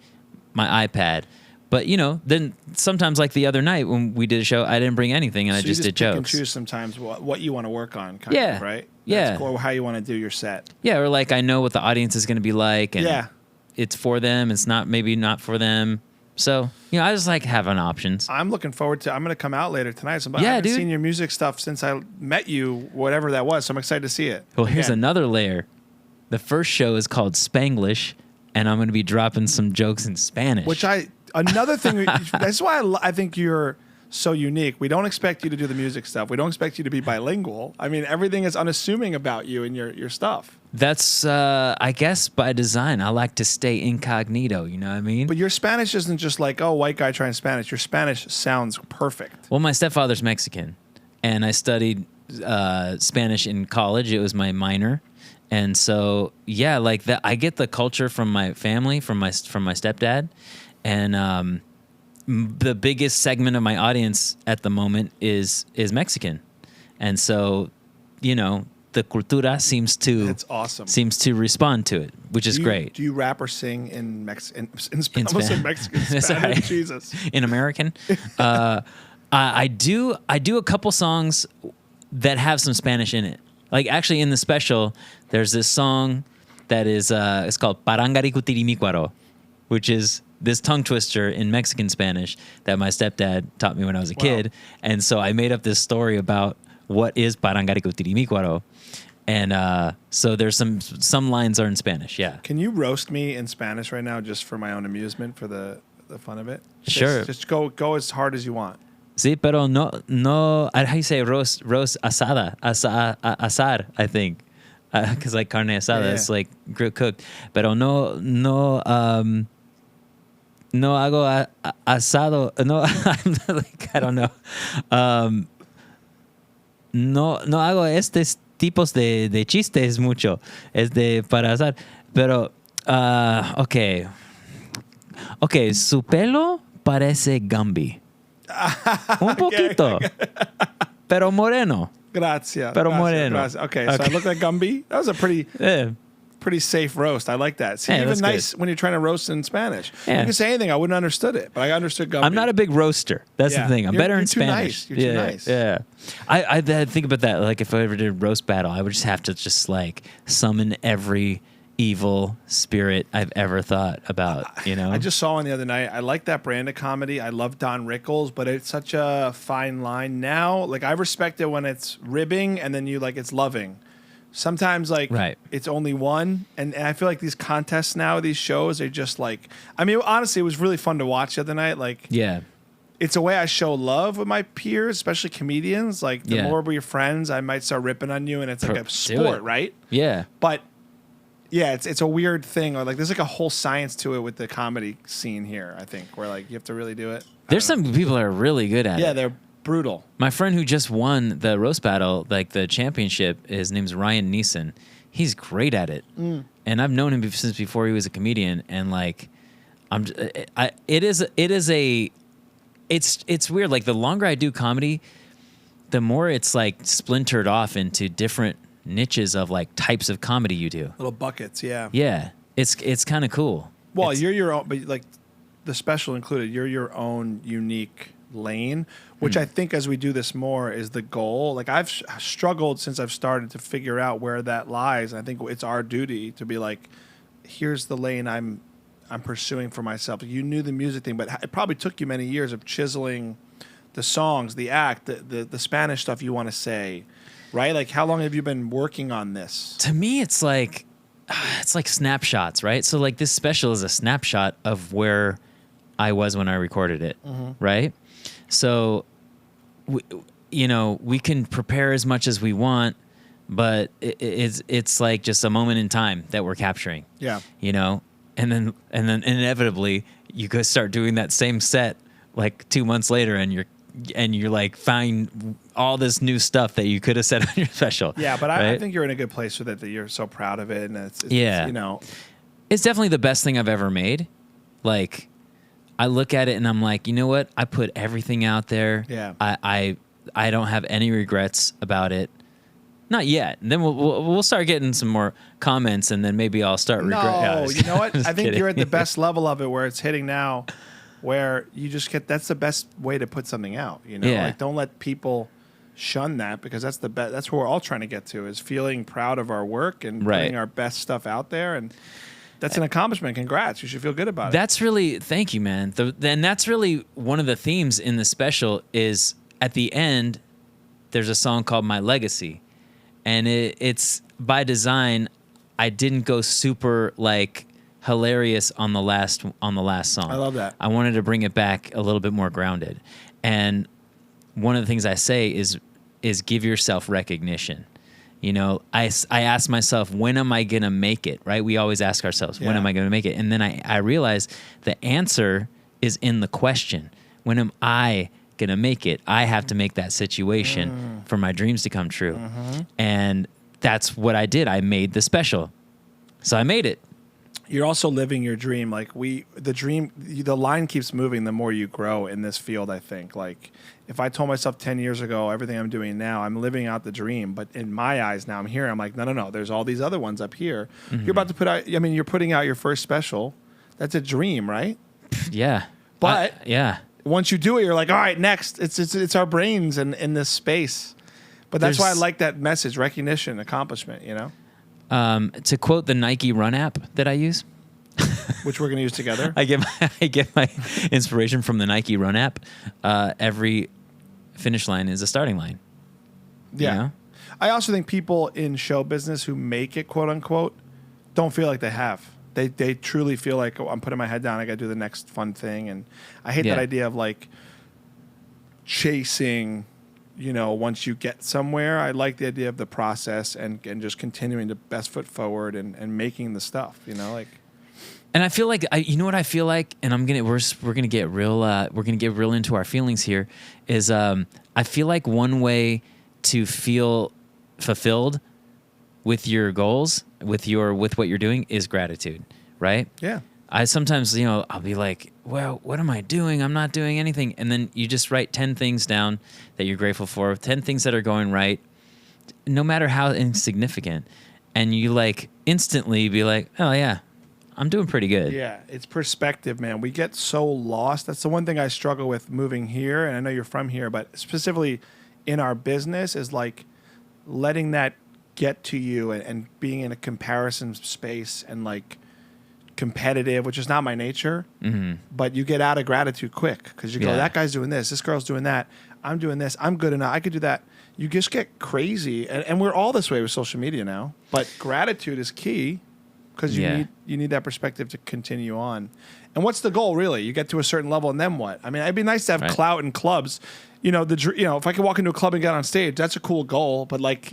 my iPad. But then sometimes, like the other night when we did a show, I didn't bring anything and I just did jokes. You can choose sometimes what you want to work on, kind of, right? Yeah. That's cool, how you want to do your set. Yeah, or like I know what the audience is going to be like, and it's for them. It's maybe not for them. So I just like having options. I'm looking forward to. I'm going to come out later tonight. So I haven't seen your music stuff since I met you, whatever that was. So I'm excited to see it. Well, here's another layer. The first show is called Spanglish, and I'm going to be dropping some jokes in Spanish. Another thing, that's why I think you're so unique. We don't expect you to do the music stuff. We don't expect you to be bilingual. I mean, everything is unassuming about you and your stuff. That's, I guess, by design. I like to stay incognito, you know what I mean? But your Spanish isn't just like, oh, white guy trying Spanish. Your Spanish sounds perfect. Well, my stepfather's Mexican, and I studied Spanish in college. It was my minor. And so, yeah, like that, I get the culture from my family, from my stepdad. And the biggest segment of my audience at the moment is Mexican, and so the cultura seems to respond to it, which is great. Do you rap or sing in Mexican? In Mexican Spanish, Jesus. In American, I do a couple songs that have some Spanish in it. Like actually, in the special, there's this song that is it's called Parangaricutirimícuaro, which is this tongue twister in Mexican Spanish that my stepdad taught me when I was a kid. And so I made up this story about what is Parangaricutirimícuaro. And so there's some lines are in Spanish, yeah. Can you roast me in Spanish right now just for my own amusement, for the fun of it? Sure. Just go as hard as you want. Sí, pero no, how do you say roast asada, asar, I think. Because like carne asada, it's like cooked. Pero no hago asado. No, like, I don't know. No hago estos tipos de chistes mucho. Es de para asar. Pero, okay, su pelo parece Gumby. Un poquito. Pero moreno. Gracias. Pero moreno. Gracias. Okay, so I look like Gumby. That was a pretty safe roast. I like that. See, even nice when you're trying to roast in Spanish. Yeah. You can say anything. I wouldn't have understood it, but I understood Gumby. I'm not a big roaster. That's the thing. I'm better in Nice. Spanish. You're too nice. Yeah. I think about that. Like if I ever did a roast battle, I would just have to just like summon every evil spirit I've ever thought about, I just saw one the other night. I like that brand of comedy. I love Don Rickles, but it's such a fine line now. Like I respect it when it's ribbing and then it's loving. Sometimes it's only one, and I feel like these contests now, these shows, are just like. I mean, honestly, it was really fun to watch the other night. Like, it's a way I show love with my peers, especially comedians. Like, the more we're your friends, I might start ripping on you, and it's like a sport, right? Yeah. But yeah, it's a weird thing. Or like, there's like a whole science to it with the comedy scene here. I think where like you have to really do it. There's some people that are really good at it. Yeah, they're brutal. My friend who just won the roast battle, like the championship, his name's Ryan Neeson. He's great at it, and I've known him since before he was a comedian. And like, it's weird. Like the longer I do comedy, the more it's like splintered off into different niches of like types of comedy you do. Little buckets, yeah. Yeah, it's kind of cool. Well, you're your own, but like the special included, you're your own unique lane, which I think as we do this more is the goal. Like I've struggled since I've started to figure out where that lies. And I think it's our duty to be like, here's the lane I'm pursuing for myself. You knew the music thing, but it probably took you many years of chiseling the songs, the act, the Spanish stuff you want to say, right? Like how long have you been working on this? To me, it's like snapshots, right? So like this special is a snapshot of where I was when I recorded it, right? So, we can prepare as much as we want, but it's like just a moment in time that we're capturing. Yeah. And then inevitably you go start doing that same set like 2 months later, and you're like find all this new stuff that you could have said on your special. Yeah, but right? I think you're in a good place with it, that you're so proud of it, and it's it's definitely the best thing I've ever made. Like, I look at it and I'm like, you know what? I put everything out there. Yeah. I don't have any regrets about it. Not yet. And then we'll start getting some more comments, and then maybe I'll start regretting. No, you know what? I think kidding. you're at the best level of it where it's hitting now, where you just get, that's the best way to put something out. Yeah. Like don't let people shun that, because that's the best. That's what we're all trying to get to, is feeling proud of our work and putting our best stuff out there. And that's an accomplishment. Congrats. You should feel good about it. That's really, thank you, man. And that's really one of the themes in the special is at the end, there's a song called My Legacy. And it's by design. I didn't go super like hilarious on the last song. I love that. I wanted to bring it back a little bit more grounded. And one of the things I say is give yourself recognition. I ask myself, when am I going to make it, right? We always ask ourselves, when am I going to make it? And then I realize the answer is in the question. When am I going to make it? I have to make that situation for my dreams to come true. And that's what I did. I made the special. So I made it. You're also living your dream. Like the line keeps moving the more you grow in this field, I think. Like if I told myself 10 years ago, everything I'm doing now, I'm living out the dream. But in my eyes now, I'm here. I'm like, no. There's all these other ones up here. You're about to put out, you're putting out your first special. That's a dream, right? Yeah. But yeah. Once you do it, you're like, all right, next. It's our brains in this space. But that's why I like that message, recognition, accomplishment, To quote the Nike Run app that I use, which we're going to use together. I get my inspiration from the Nike Run app. Every finish line is a starting line. Yeah. I also think people in show business who make it, quote unquote, don't feel like they have. They truly feel like, oh, I'm putting my head down. I got to do the next fun thing. And I hate that idea of like chasing, once you get somewhere. I like the idea of the process and just continuing to best foot forward and making the stuff, like. And I feel like what I feel like, and we're gonna get real into our feelings here. Is I feel like one way to feel fulfilled with your goals, with what you're doing, is gratitude, right? Yeah. I sometimes, I'll be like, well, what am I doing? I'm not doing anything. And then you just write 10 things down that you're grateful for, 10 things that are going right, no matter how insignificant. And you like instantly be like, oh yeah, I'm doing pretty good. Yeah, it's perspective, man. We get so lost. That's the one thing I struggle with moving here. And I know you're from here, but specifically in our business is like letting that get to you and being in a comparison space and like competitive, which is not my nature, but you get out of gratitude quick because you go, that guy's doing this girl's doing that, I'm doing this, I'm good enough, I could do that. You just get crazy, and we're all this way with social media now, but gratitude is key because you need that perspective to continue on. And what's the goal really? You get to a certain level and then what? I mean, it'd be nice to have clout in clubs. If I could walk into a club and get on stage, that's a cool goal, but like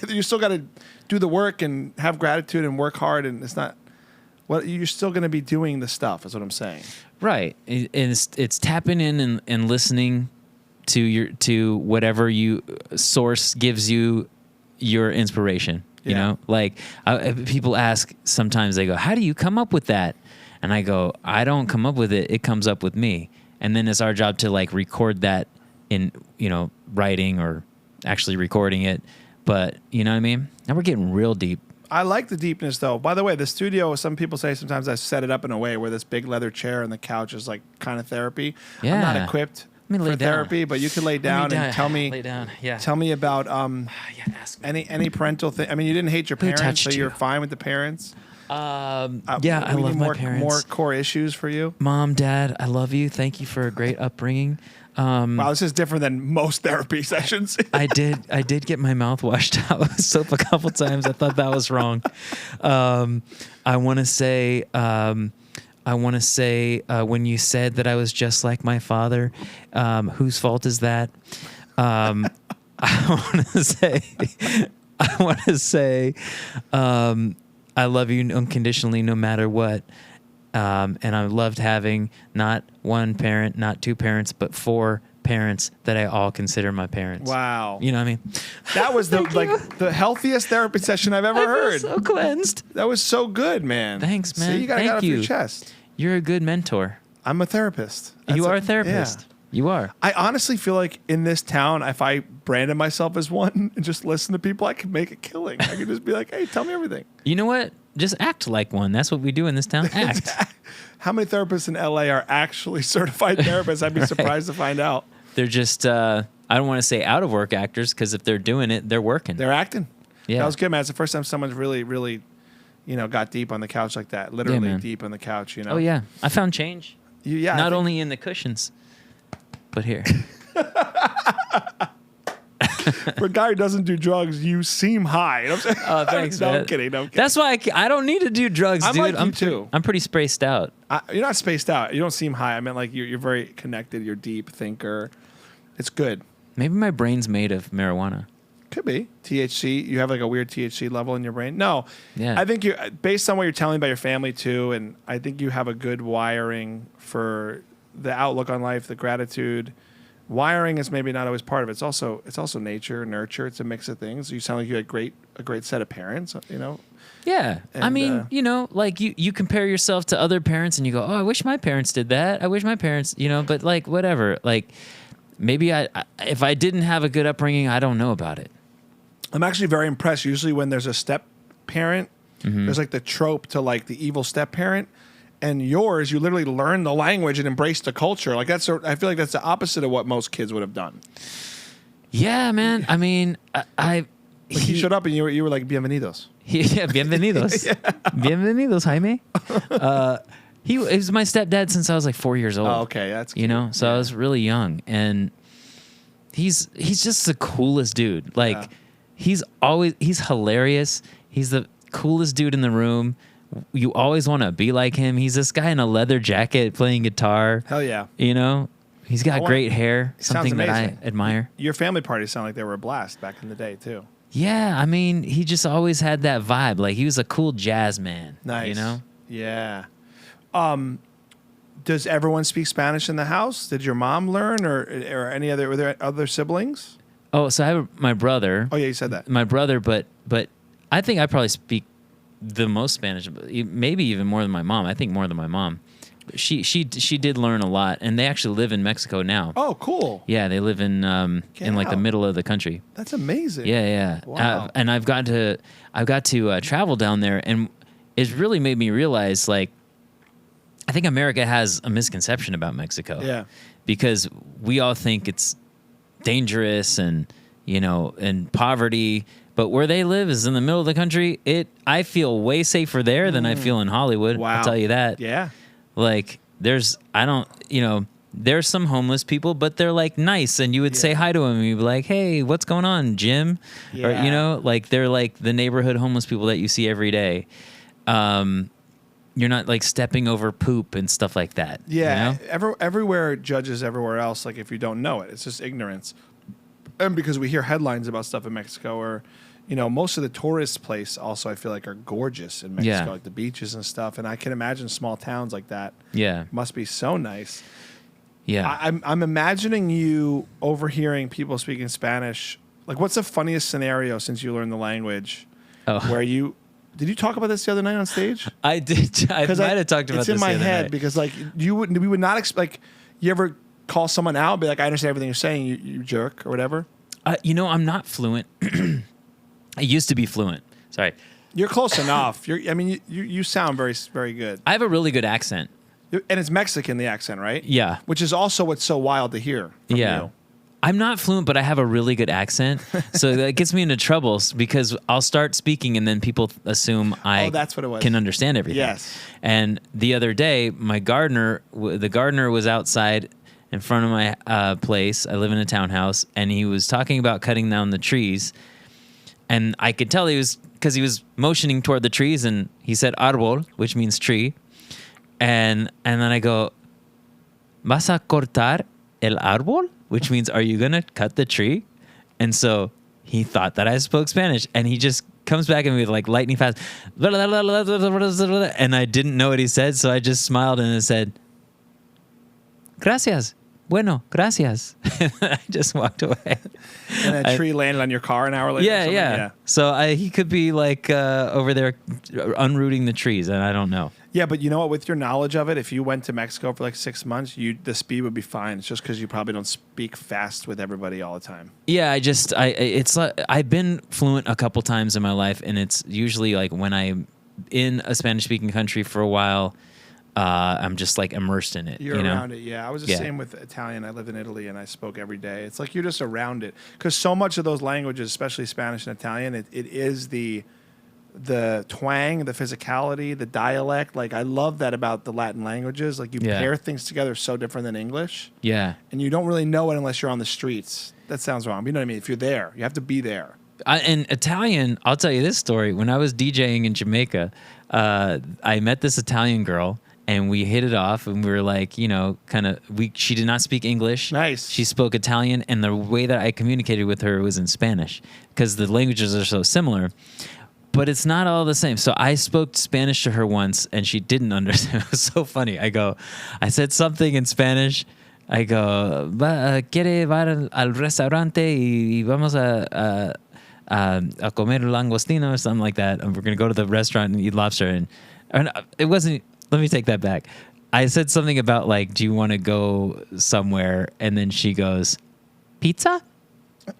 you still got to do the work and have gratitude and work hard, and it's not. Well, you're still going to be doing the stuff, is what I'm saying. Right. It's tapping in and listening to whatever you source gives you your inspiration. You know, like people ask sometimes, they go, how do you come up with that? And I go, I don't come up with it. It comes up with me. And then it's our job to like record that in, you know, writing or actually recording it. But you know what I mean? Now we're getting real deep. I like the deepness, though. By the way, the studio, some people say sometimes I set it up in a way where this big leather chair and the couch is like kind of therapy. Yeah. I'm not equipped for therapy, but you could lay down and tell me. Lay down. Yeah. Tell me about Ask me. any parental thing. I mean, you didn't hate your parents, so you're fine with the parents. I love my parents. More core issues for you. Mom, Dad, I love you. Thank you for a great upbringing. Wow, this is different than most therapy sessions. I did get my mouth washed out with soap a couple times. I thought that was wrong. I want to say when you said that I was just like my father, whose fault is that? I want to say, I love you unconditionally, no matter what. And I loved having not one parent, not two parents, but 4 parents that I all consider my parents. Wow. You know what I mean? That was the healthiest therapy session I've ever heard. So cleansed. That was so good, man. Thanks, man. See, you got it off your chest. You're a good mentor. I'm a therapist. You are a therapist. Yeah. You are. I honestly feel like in this town, if I branded myself as one and just listen to people, I could make a killing. I could just be like, hey, tell me everything. You know what? Just act like one. That's what we do in this town. Act. How many therapists in LA are actually certified therapists? I'd be surprised to find out. They're just, I don't want to say out of work actors, because if they're doing it, they're working. They're acting. Yeah. That was good, man. It's the first time someone's really, really, got deep on the couch like that. Literally deep on the couch, Oh, yeah. I found change. Not only in the cushions, but here. For a guy who doesn't do drugs, you seem high. You know what I'm saying? Oh, thanks, no, man. I'm kidding. No, I'm kidding. That's why I don't need to do drugs, dude. like you too. I'm pretty spaced out. You're not spaced out. You don't seem high. I meant like you're very connected. You're a deep thinker. It's good. Maybe my brain's made of marijuana. Could be. THC. You have like a weird THC level in your brain. No. Yeah. I think you, based on what you're telling about your family too, and I think you have a good wiring for the outlook on life, the gratitude. Wiring is maybe not always part of it. It's also nature, nurture. It's a mix of things. You sound like you had a great set of parents, Yeah. And, I mean, like you compare yourself to other parents and you go, oh, I wish my parents did that. I wish my parents, but like whatever. Like maybe if I didn't have a good upbringing, I don't know about it. I'm actually very impressed. Usually when there's a step parent, there's like the trope to like the evil step parent. And yours, you literally learn the language and embrace the culture. Like I feel like that's the opposite of what most kids would have done. Yeah, man. I mean, He showed up and you were like, bienvenidos. Yeah, bienvenidos. Bienvenidos, Jaime. He was my stepdad since I was like 4 years old. Oh, okay, that's cute. So I was really young, and he's just the coolest dude. Like he's hilarious. He's the coolest dude in the room. You always want to be like him. He's this guy in a leather jacket playing guitar. Hell yeah. He's got great hair, something that I admire. Your family parties sound like they were a blast back in the day, too. Yeah, I mean, he just always had that vibe. Like, he was a cool jazz man. Nice. Yeah. Does everyone speak Spanish in the house? Did your mom learn or any other, were there other siblings? Oh, so I have my brother. Oh, yeah, you said that. My brother, but I think I probably speak the most Spanish, maybe even more than my mom. I think more than my mom. She did learn a lot, and they actually live in Mexico now. Oh, cool. Yeah, they live in like the middle of the country. That's amazing. Yeah. Wow. And I've got to travel down there, and it's really made me realize, like, I think America has a misconception about Mexico. Yeah. Because we all think it's dangerous and poverty. But where they live is in the middle of the country. I feel way safer there than I feel in Hollywood. Wow. I'll tell you that. Yeah. Like there's some homeless people, but they're like nice, and you would say hi to them, and you'd be like, "Hey, what's going on, Jim?" Yeah. Or like they're like the neighborhood homeless people that you see every day. You're not like stepping over poop and stuff like that. Yeah. Everywhere judges everywhere else. Like if you don't know it, it's just ignorance. And because we hear headlines about stuff in Mexico, or most of the tourist place also I feel like are gorgeous in Mexico, like the beaches and stuff. And I can imagine small towns like that. Yeah, must be so nice. Yeah. I'm imagining you overhearing people speaking Spanish. Like, what's the funniest scenario since you learned the language? Oh. Where did you talk about this the other night on stage? I did. I might have talked about this. It's in my the other head night. because like we would not expect. Like, you ever call someone out and be like, I understand everything you're saying, you jerk or whatever. I'm not fluent. I used to be fluent. Sorry. You're close enough. You sound very, very good. I have a really good accent. And it's Mexican, the accent, right? Yeah. Which is also what's so wild to hear from you. I'm not fluent, but I have a really good accent. So that gets me into troubles because I'll start speaking and then people assume that's what it was. Can understand everything. Yes. And the other day, the gardener was outside in front of my place. I live in a townhouse, and he was talking about cutting down the trees. And I could tell because he was motioning toward the trees, and he said árbol, which means tree. And then I go, ¿Vas a cortar el árbol? Which means, are you going to cut the tree? And so he thought that I spoke Spanish, and he just comes back at me with like lightning fast. And I didn't know what he said, so I just smiled and I said, gracias. Bueno, gracias. I just walked away. And a tree landed on your car an hour later? Yeah. So he could be like over there unrooting the trees, and I don't know. Yeah, but you know what? With your knowledge of it, if you went to Mexico for like 6 months, the speed would be fine. It's just because you probably don't speak fast with everybody all the time. Yeah, it's like I've been fluent a couple times in my life, and it's usually like when I'm in a Spanish-speaking country for a while. I'm just like immersed in it. You're around it, yeah. I was the same with Italian. I lived in Italy and I spoke every day. It's like you're just around it because so much of those languages, especially Spanish and Italian, it is the twang, the physicality, the dialect. Like I love that about the Latin languages. Like you pair things together so different than English. Yeah, and you don't really know it unless you're on the streets. That sounds wrong. But you know what I mean? If you're there, you have to be there. And Italian, I'll tell you this story. When I was DJing in Jamaica, I met this Italian girl. And we hit it off, and we were like, she did not speak English. Nice. She spoke Italian, and the way that I communicated with her was in Spanish because the languages are so similar. But it's not all the same. So I spoke Spanish to her once, and she didn't understand. It was so funny. I said something in Spanish. I go, ¿quiere ir al restaurante y vamos a comer langostino or something like that? And we're going to go to the restaurant and eat lobster. And it wasn't... Let me take that back. I said something about like, do you want to go somewhere? And then she goes, pizza?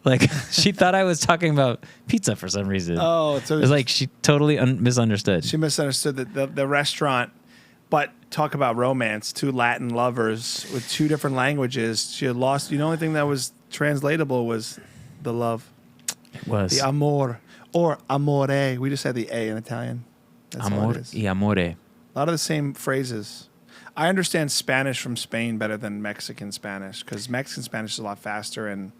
Like she thought I was talking about pizza for some reason. Oh, so it was like she totally misunderstood. She misunderstood the restaurant. But talk about romance, two Latin lovers with two different languages. She had lost. The only thing that was translatable was the love. It was. The amor or amore. We just had the A in Italian. That's all Amor it is. y amore. A lot of the same phrases. I understand Spanish from Spain better than Mexican Spanish because Mexican Spanish is a lot faster and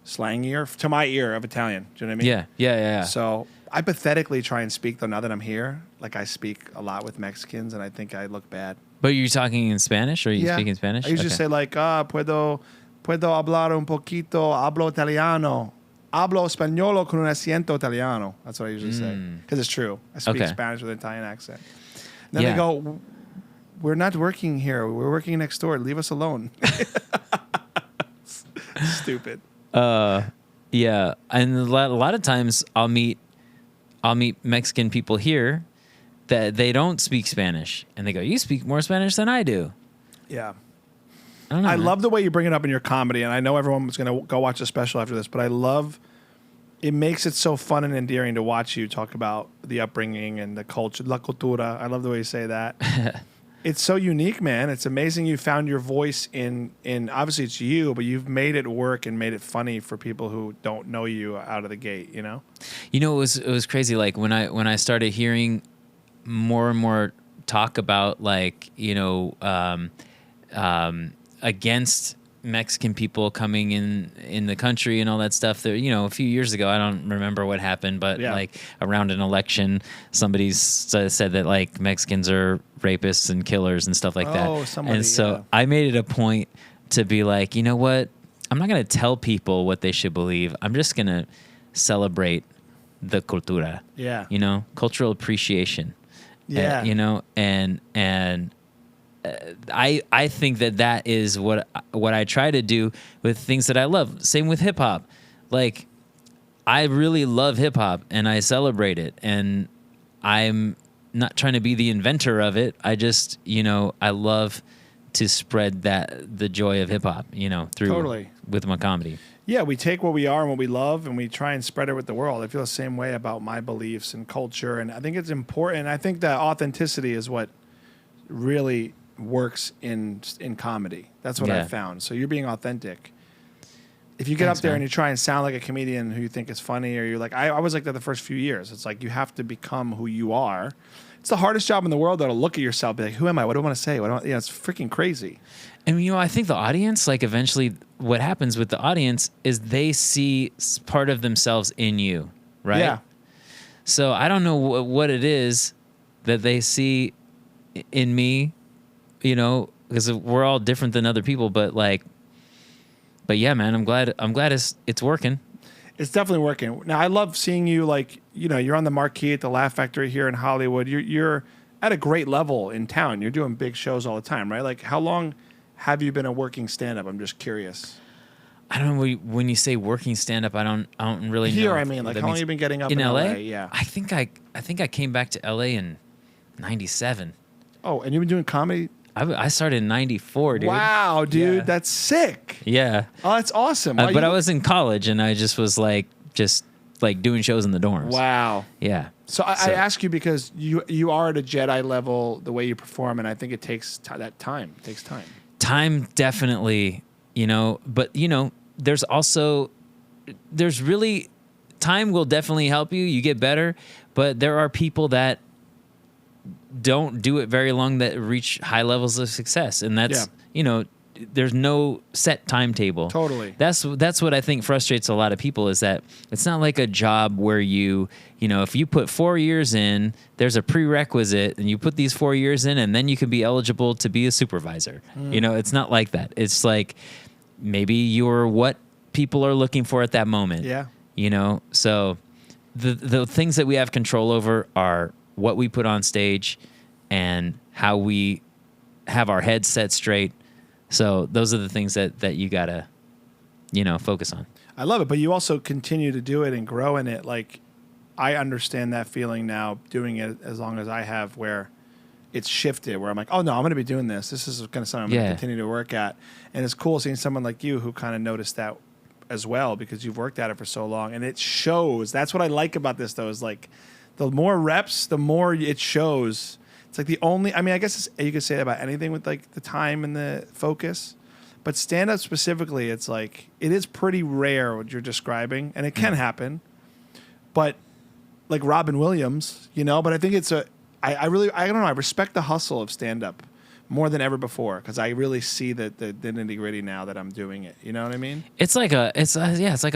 slangier to my ear of Italian. Do you know what I mean? Yeah. So I pathetically try and speak, though, now that I'm here. Like I speak a lot with Mexicans, and I think I look bad. But you're talking in Spanish, or are you speaking Spanish? I usually say like, puedo hablar un poquito, hablo italiano. Hablo español con un acento italiano. That's what I usually say because it's true. I speak Spanish with an Italian accent. And then they go, we're not working here. We're working next door. Leave us alone. Stupid. Yeah. And a lot of times I'll meet Mexican people here that they don't speak Spanish. And they go, you speak more Spanish than I do. Yeah. I don't know. I love the way you bring it up in your comedy. And I know everyone was going to go watch a special after this, but I love... It makes it so fun and endearing to watch you talk about the upbringing and the culture, la cultura. I love the way you say that. It's so unique, man. It's amazing you found your voice in obviously it's you, but you've made it work and made it funny for people who don't know you out of the gate, you know? You know, it was crazy. Like when I started hearing more and more talk about like, against Mexican people coming in the country and all that stuff. There, a few years ago, I don't remember what happened, but like around an election, somebody said that like Mexicans are rapists and killers and stuff like that. And so I made it a point to be like, you know what? I'm not going to tell people what they should believe. I'm just going to celebrate the cultura. Yeah. Cultural appreciation. Yeah. And I think that is what I try to do with things that I love. Same with hip hop. Like, I really love hip hop and I celebrate it, and I'm not trying to be the inventor of it. I just, I love to spread the joy of hip hop, through Totally. with my comedy. Yeah, we take what we are and what we love, and we try and spread it with the world. I feel the same way about my beliefs and culture, and I think it's important. I think that authenticity is what really works in comedy. That's what I found. So you're being authentic. If you get up there and you try and sound like a comedian who you think is funny, or you're like, I was like that the first few years. It's like you have to become who you are. It's the hardest job in the world, though, to look at yourself and be like, who am I? What do I want to say? It's freaking crazy. And, I think the audience, like, eventually what happens with the audience is they see part of themselves in you, right? Yeah. So I don't know what it is that they see in me, because we're all different than other people, but yeah, man, I'm glad it's working. It's definitely working. Now, I love seeing you, like, you're on the marquee at the Laugh Factory here in Hollywood. You're at a great level in town. You're doing big shows all the time, right? Like, how long have you been a working stand-up? I'm just curious. I don't know. When you say working stand-up, I don't really know. Here, I mean, like, how long have you been getting up in LA? Yeah. I think I came back to LA in '97. Oh, and you've been doing comedy? I started in '94, dude. Wow, dude, Yeah. that's sick. Yeah. Oh, that's awesome. But I was in college, and I just was like doing shows in the dorms. Wow. Yeah. So I ask you because you are at a Jedi level the way you perform, and I think it takes that time. It takes time. Time, definitely, but there's really, time will definitely help you. You get better, but there are people that don't do it very long that reach high levels of success. And that's, there's no set timetable. Totally. That's what I think frustrates a lot of people, is that it's not like a job where if you put 4 years in, there's a prerequisite, and you put these 4 years in, and then you can be eligible to be a supervisor. It's not like that. It's like maybe you're what people are looking for at that moment. Yeah. So the things that we have control over are what we put on stage and how we have our heads set straight. So those are the things that you gotta, focus on. I love it, but you also continue to do it and grow in it. Like, I understand that feeling now, doing it as long as I have, where it's shifted, where I'm like, oh no, I'm going to be doing this. This is kind of something I'm going to continue to work at. And it's cool seeing someone like you who kind of noticed that as well, because you've worked at it for so long, and it shows. That's what I like about this, though, is like the more reps, the more it shows. It's like I guess you could say that about anything with like the time and the focus, but stand up specifically, it's like, it is pretty rare what you're describing, and it can happen, but like Robin Williams, but I think I don't know, I respect the hustle of stand up more than ever before, because I really see the nitty gritty now that I'm doing it. You know what I mean? It's like a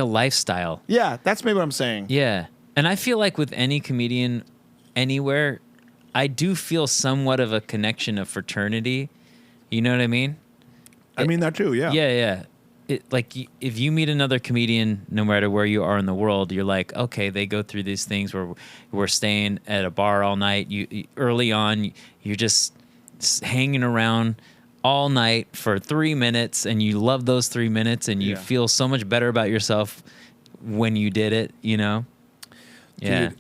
lifestyle. Yeah, that's maybe what I'm saying. Yeah. And I feel like with any comedian anywhere, I do feel somewhat of a connection of fraternity. You know what I mean? I mean that too, yeah. Yeah. Like, if you meet another comedian, no matter where you are in the world, you're like, okay, they go through these things where we're staying at a bar all night. Early on, you're just hanging around all night for 3 minutes, and you love those 3 minutes, and you feel so much better about yourself when you did it, Yeah. Dude,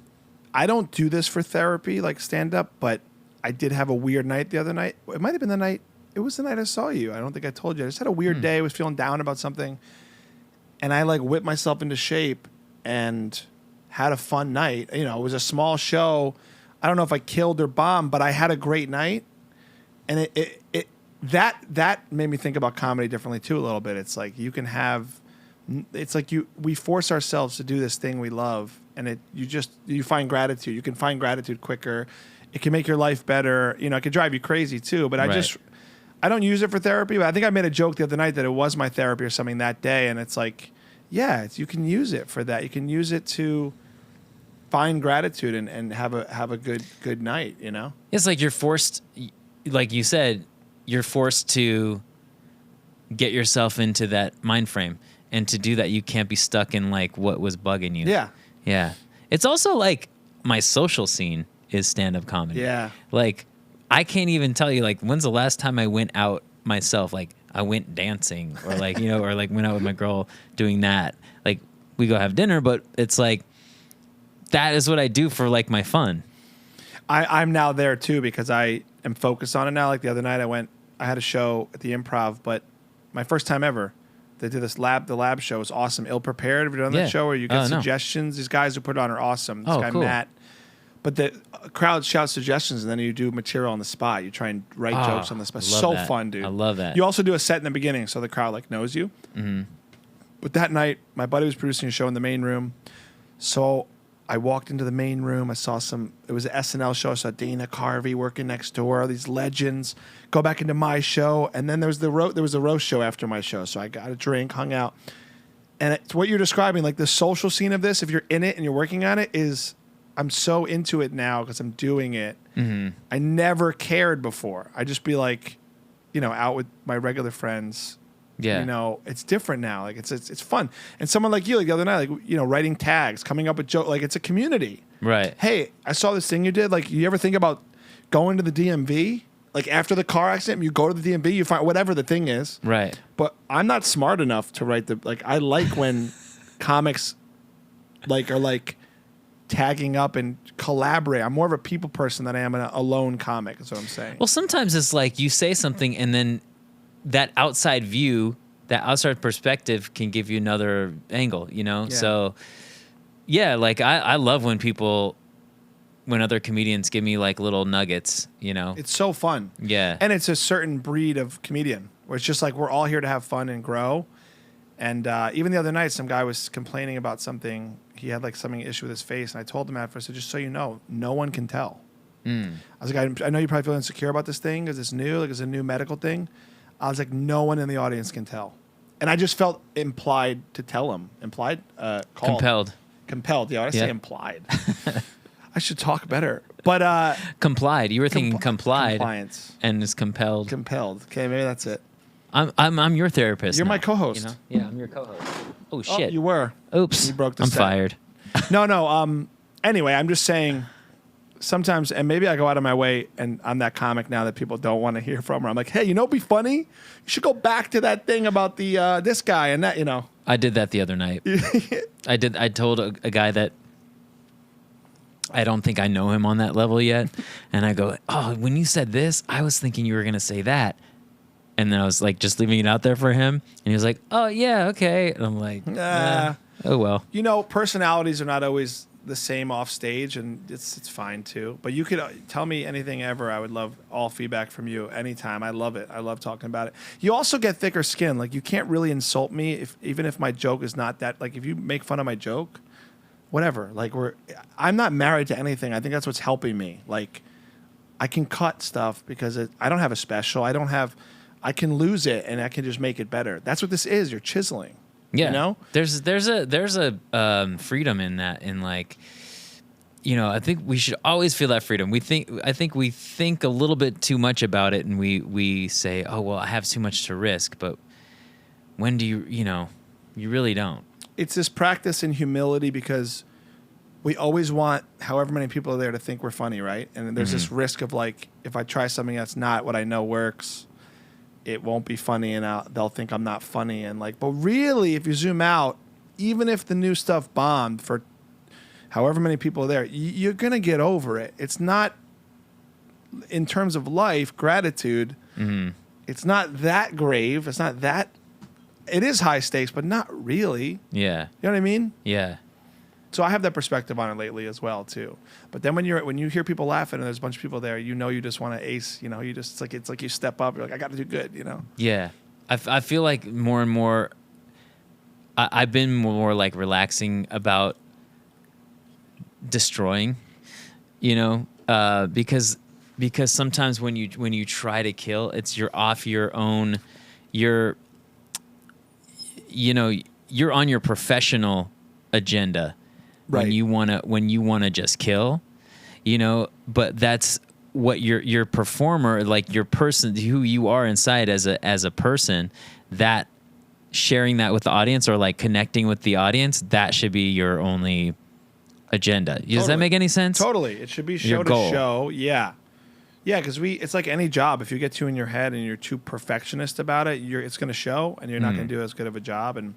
I don't do this for therapy, like stand up, but I did have a weird night the other night. It might have been the night I saw you. I don't think I told you. I just had a weird day. I was feeling down about something, and I like whipped myself into shape and had a fun night. It was a small show. I don't know if I killed or bombed, but I had a great night. And that made me think about comedy differently too a little bit. It's like we force ourselves to do this thing we love, and you find gratitude. You can find gratitude quicker. It can make your life better. It could drive you crazy too. But I don't use it for therapy. But I think I made a joke the other night that it was my therapy or something that day, and it's like, you can use it for that. You can use it to find gratitude and have a good night. It's like you're forced. Like you said, you're forced to get yourself into that mind frame, and to do that, you can't be stuck in like what was bugging you. Yeah. It's also like my social scene is stand-up comedy. Yeah. Like, I can't even tell you, like, when's the last time I went out myself? Like, I went dancing or, like, you know, or, like, went out with my girl doing that. Like, we go have dinner, but it's like, that is what I do for, like, my fun. I'm now there, too, because I am focused on it now. Like, the other night I had a show at the Improv, but my first time ever. They did the lab show. It was awesome. Ill Prepared. Have you done that show where you get suggestions? These guys who put it on are awesome. This guy, cool. Matt. But the crowd shouts suggestions, and then you do material on the spot. You try and write jokes on the spot. So fun, dude. I love that. You also do a set in the beginning, so the crowd like knows you. Mm-hmm. But that night, my buddy was producing a show in the main room. So I walked into the main room. I saw it was an SNL show. I saw Dana Carvey working next door, these legends. Go back into my show. And then there was a roast show after my show. So I got a drink, hung out. And it's what you're describing, like the social scene of this, if you're in it and you're working on it, I'm so into it now because I'm doing it. Mm-hmm. I never cared before. I just be like, you know, out with my regular friends. Yeah. You know, it's different now. Like it's fun. And someone like you, like the other night, like, you know, writing tags, coming up with jokes, like it's a community. Right. Hey, I saw this thing you did. Like, you ever think about going to the DMV? Like after the car accident, you go to the DMV, you find whatever the thing is. Right. But I'm not smart enough to write I like when comics are like tagging up and collaborate. I'm more of a people person than I am a lone comic, is what I'm saying. Well, sometimes it's like you say something and then that outside view, that outside perspective can give you another angle, you know? Yeah. So, yeah, like I love when other comedians give me like little nuggets, you know? It's so fun. Yeah. And it's a certain breed of comedian where it's just like we're all here to have fun and grow. And even the other night, some guy was complaining about something. He had like something issue with his face. And I told him after, I said, just so you know, no one can tell. I was like, I know you probably feel insecure about this thing because it's new, like it's a new medical thing. I was like, no one in the audience can tell. And I just felt implied to tell him. Implied? Compelled. Compelled. Yeah, I say implied. I should talk better. But complied. You were thinking complied. Compliance. And is compelled. Compelled. Okay, maybe that's it. I'm your therapist. You're now, my co-host. You know? Yeah, I'm your co-host. Oh shit. Oh, you were. Oops. You broke the I'm set. fired. No. Anyway, I'm just saying sometimes, and maybe I go out of my way, and I'm that comic now that people don't want to hear from. Or I'm like, hey, you know, what'd be funny? You should go back to that thing about the this guy and that, you know. I did that the other night. I told a guy that I don't think I know him on that level yet, and I go, oh, when you said this, I was thinking you were gonna say that, and then I was like just leaving it out there for him, and he was like, oh yeah, okay, and I'm like, oh well. You know, personalities are not always the same off stage, and it's fine too. But you could tell me anything ever. I would love all feedback from you anytime. I love it. I love talking about it. You also get thicker skin. Like you can't really insult me even if my joke is not that. Like if you make fun of my joke, whatever. Like I'm not married to anything. I think that's what's helping me. Like I can cut stuff because I don't have a special. I can lose it and I can just make it better. That's what this is. You're chiseling. Yeah, you know, there's a freedom in that. In like, you know, I think we should always feel that freedom. I think we think a little bit too much about it, and we say, oh well, I have too much to risk. But when do you know, you really don't. It's this practice in humility because we always want however many people are there to think we're funny, right? And there's this risk of like, if I try something that's not what I know works, it won't be funny, and they'll think I'm not funny. And like, but really, if you zoom out, even if the new stuff bombed for however many people are there, you're gonna get over it. It's not, in terms of life, gratitude. It's not that grave. It's not that. It is high stakes, but not really. Yeah. You know what I mean? Yeah. So I have that perspective on it lately as well too. But then when you hear people laughing and there's a bunch of people there, you know you just want to ace. You know, you just it's like you step up. You're like, I got to do good. You know. Yeah, I feel like more and more. I've been more like relaxing about destroying, you know, because sometimes when you try to kill, you're off your own. You're on your professional agenda. Right. When you wanna just kill, you know, but that's what your performer, like your person, who you are inside as a person, that sharing that with the audience or like connecting with the audience, that should be your only agenda. Does that make any sense? Totally. It should be show Your to goal. show. Yeah. Yeah, because it's like any job. If you get too in your head and you're too perfectionist about it, it's going to show, and you're not going to do as good of a job. And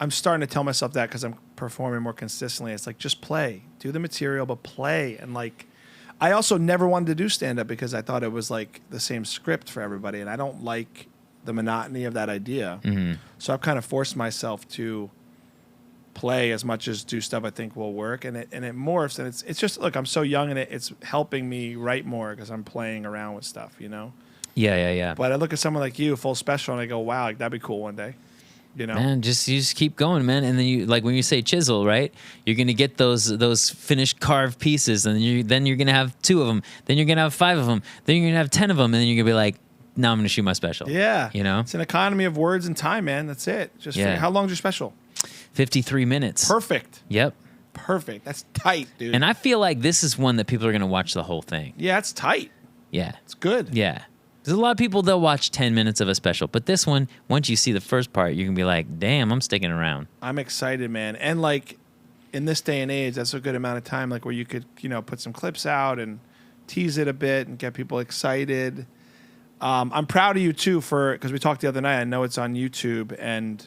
I'm starting to tell myself that because I'm performing more consistently. It's like, just play, do the material, but play. And like, I also never wanted to do stand up because I thought it was like the same script for everybody, and I don't like the monotony of that idea. So I've kind of forced myself to play as much as do stuff I think will work, and it morphs, and it's just, look, I'm so young, and it's helping me write more because I'm playing around with stuff, you know. Yeah. But I look at someone like you, full special, and I go, wow, like, that'd be cool one day, you know. Man, you just keep going, man. And then you, like when you say chisel, right? You're gonna get those finished carved pieces, and then you're gonna have 2 of them, then you're gonna have 5 of them, then you're gonna have 10 of them, and then you're gonna be like, now I'm gonna shoot my special. Yeah, you know, it's an economy of words and time, man. That's it. Just how long's your special? 53 minutes. Perfect. Yep. Perfect. That's tight, dude. And I feel like this is one that people are going to watch the whole thing. Yeah, it's tight. Yeah. It's good. Yeah. There's a lot of people, they'll watch 10 minutes of a special. But this one, once you see the first part, you can be like, damn, I'm sticking around. I'm excited, man. And like, in this day and age, that's a good amount of time, like where you could, put some clips out and tease it a bit and get people excited. I'm proud of you, too, because we talked the other night. I know it's on YouTube, and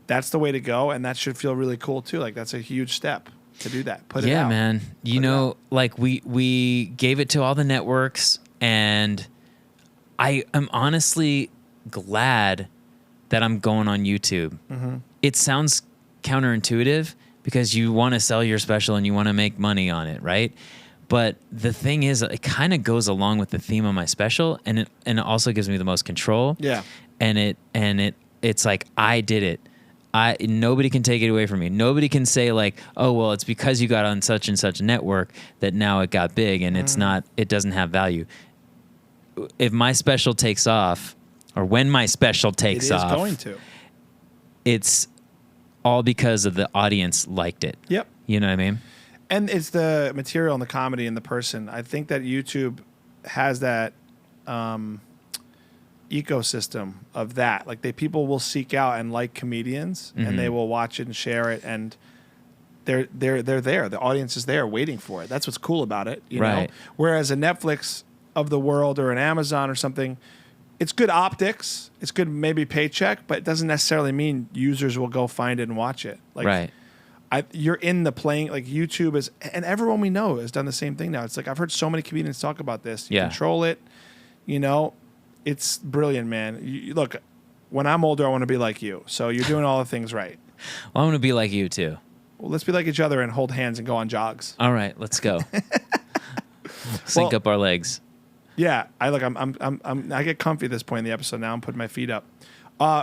that's the way to go, and that should feel really cool too. Like, that's a huge step to do that. Put it out. Yeah, man. You know, like we gave it to all the networks, and I am honestly glad that I'm going on YouTube. It sounds counterintuitive because you want to sell your special and you want to make money on it, right? But the thing is, it kind of goes along with the theme of my special, and it also gives me the most control. Yeah. And it's like, I did it. Nobody can take it away from me. Nobody can say like, oh, well, it's because you got on such and such network that now it got big, and it doesn't have value. If my special takes off, or when my special takes off, going to. It's all because of the audience liked it. Yep. You know what I mean? And it's the material and the comedy and the person. I think that YouTube has that ecosystem of that. Like, people will seek out and like comedians, and they will watch it and share it, and they're there. The audience is there waiting for it. That's what's cool about it, you know. Whereas a Netflix of the world or an Amazon or something, it's good optics, it's good maybe paycheck, but it doesn't necessarily mean users will go find it and watch it. Like, you're in the playing, like YouTube is, and everyone we know has done the same thing now. It's like, I've heard so many comedians talk about this. You control it, you know. It's brilliant, man. Look, when I'm older, I want to be like you. So you're doing all the things right. Well, I want to be like you too. Well, let's be like each other and hold hands and go on jogs. All right, let's go. Sync up our legs. Yeah, I get comfy at this point in the episode. Now I'm putting my feet up.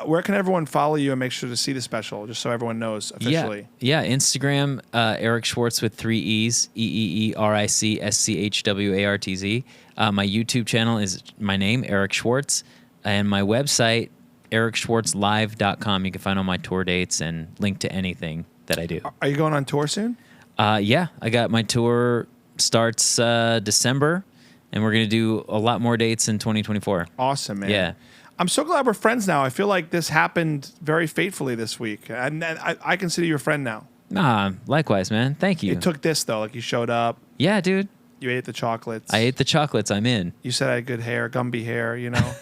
Where can everyone follow you and make sure to see the special, just so everyone knows officially? Yeah, Instagram, Eric Schwartz with 3 E's, EEERICSCHWARTZ. My YouTube channel is my name, Eric Schwartz, and my website, ericschwartzlive.com. You can find all my tour dates and link to anything that I do. Are you going on tour soon? Yeah, I got my tour starts December, and we're going to do a lot more dates in 2024. Awesome, man. Yeah. I'm so glad we're friends now. I feel like this happened very fatefully this week. And I consider you a friend now. Likewise, man. Thank you. It took this, though. Like, you showed up. Yeah, dude. You ate the chocolates. I ate the chocolates. I'm in. You said I had good hair, Gumby hair, you know.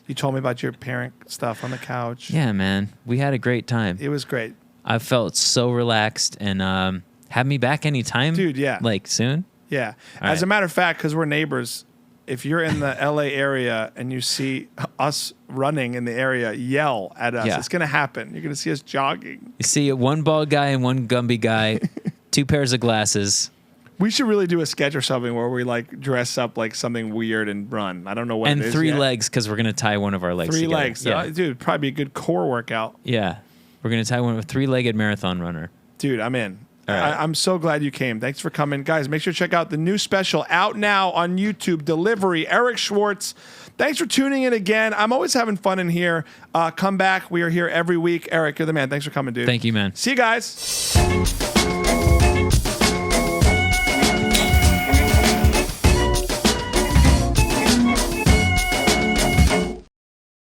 You told me about your parent stuff on the couch. Yeah, man. We had a great time. It was great. I felt so relaxed, and have me back anytime. Dude, yeah. Like, soon? Yeah. All As right. a matter of fact, because we're neighbors, if you're in the LA area and you see us running in the area, yell at us. Yeah. It's going to happen. You're going to see us jogging. You see one bald guy and one Gumby guy, 2 pairs of glasses. We should really do a sketch or something where we like dress up like something weird and run. I don't know what And it is 3 yet. legs, because we're going to tie one of our legs 3 together. legs. Yeah. Dude, probably be a good core workout. Yeah. We're going to tie one with 3-legged marathon runner. Dude, I'm in. All right. I'm so glad you came. Thanks for coming. Guys, make sure to check out the new special out now on YouTube, Delivery, Eric Schwartz. Thanks for tuning in again. I'm always having fun in here. Come back. We are here every week. Eric, you're the man. Thanks for coming, dude. Thank you, man. See you guys.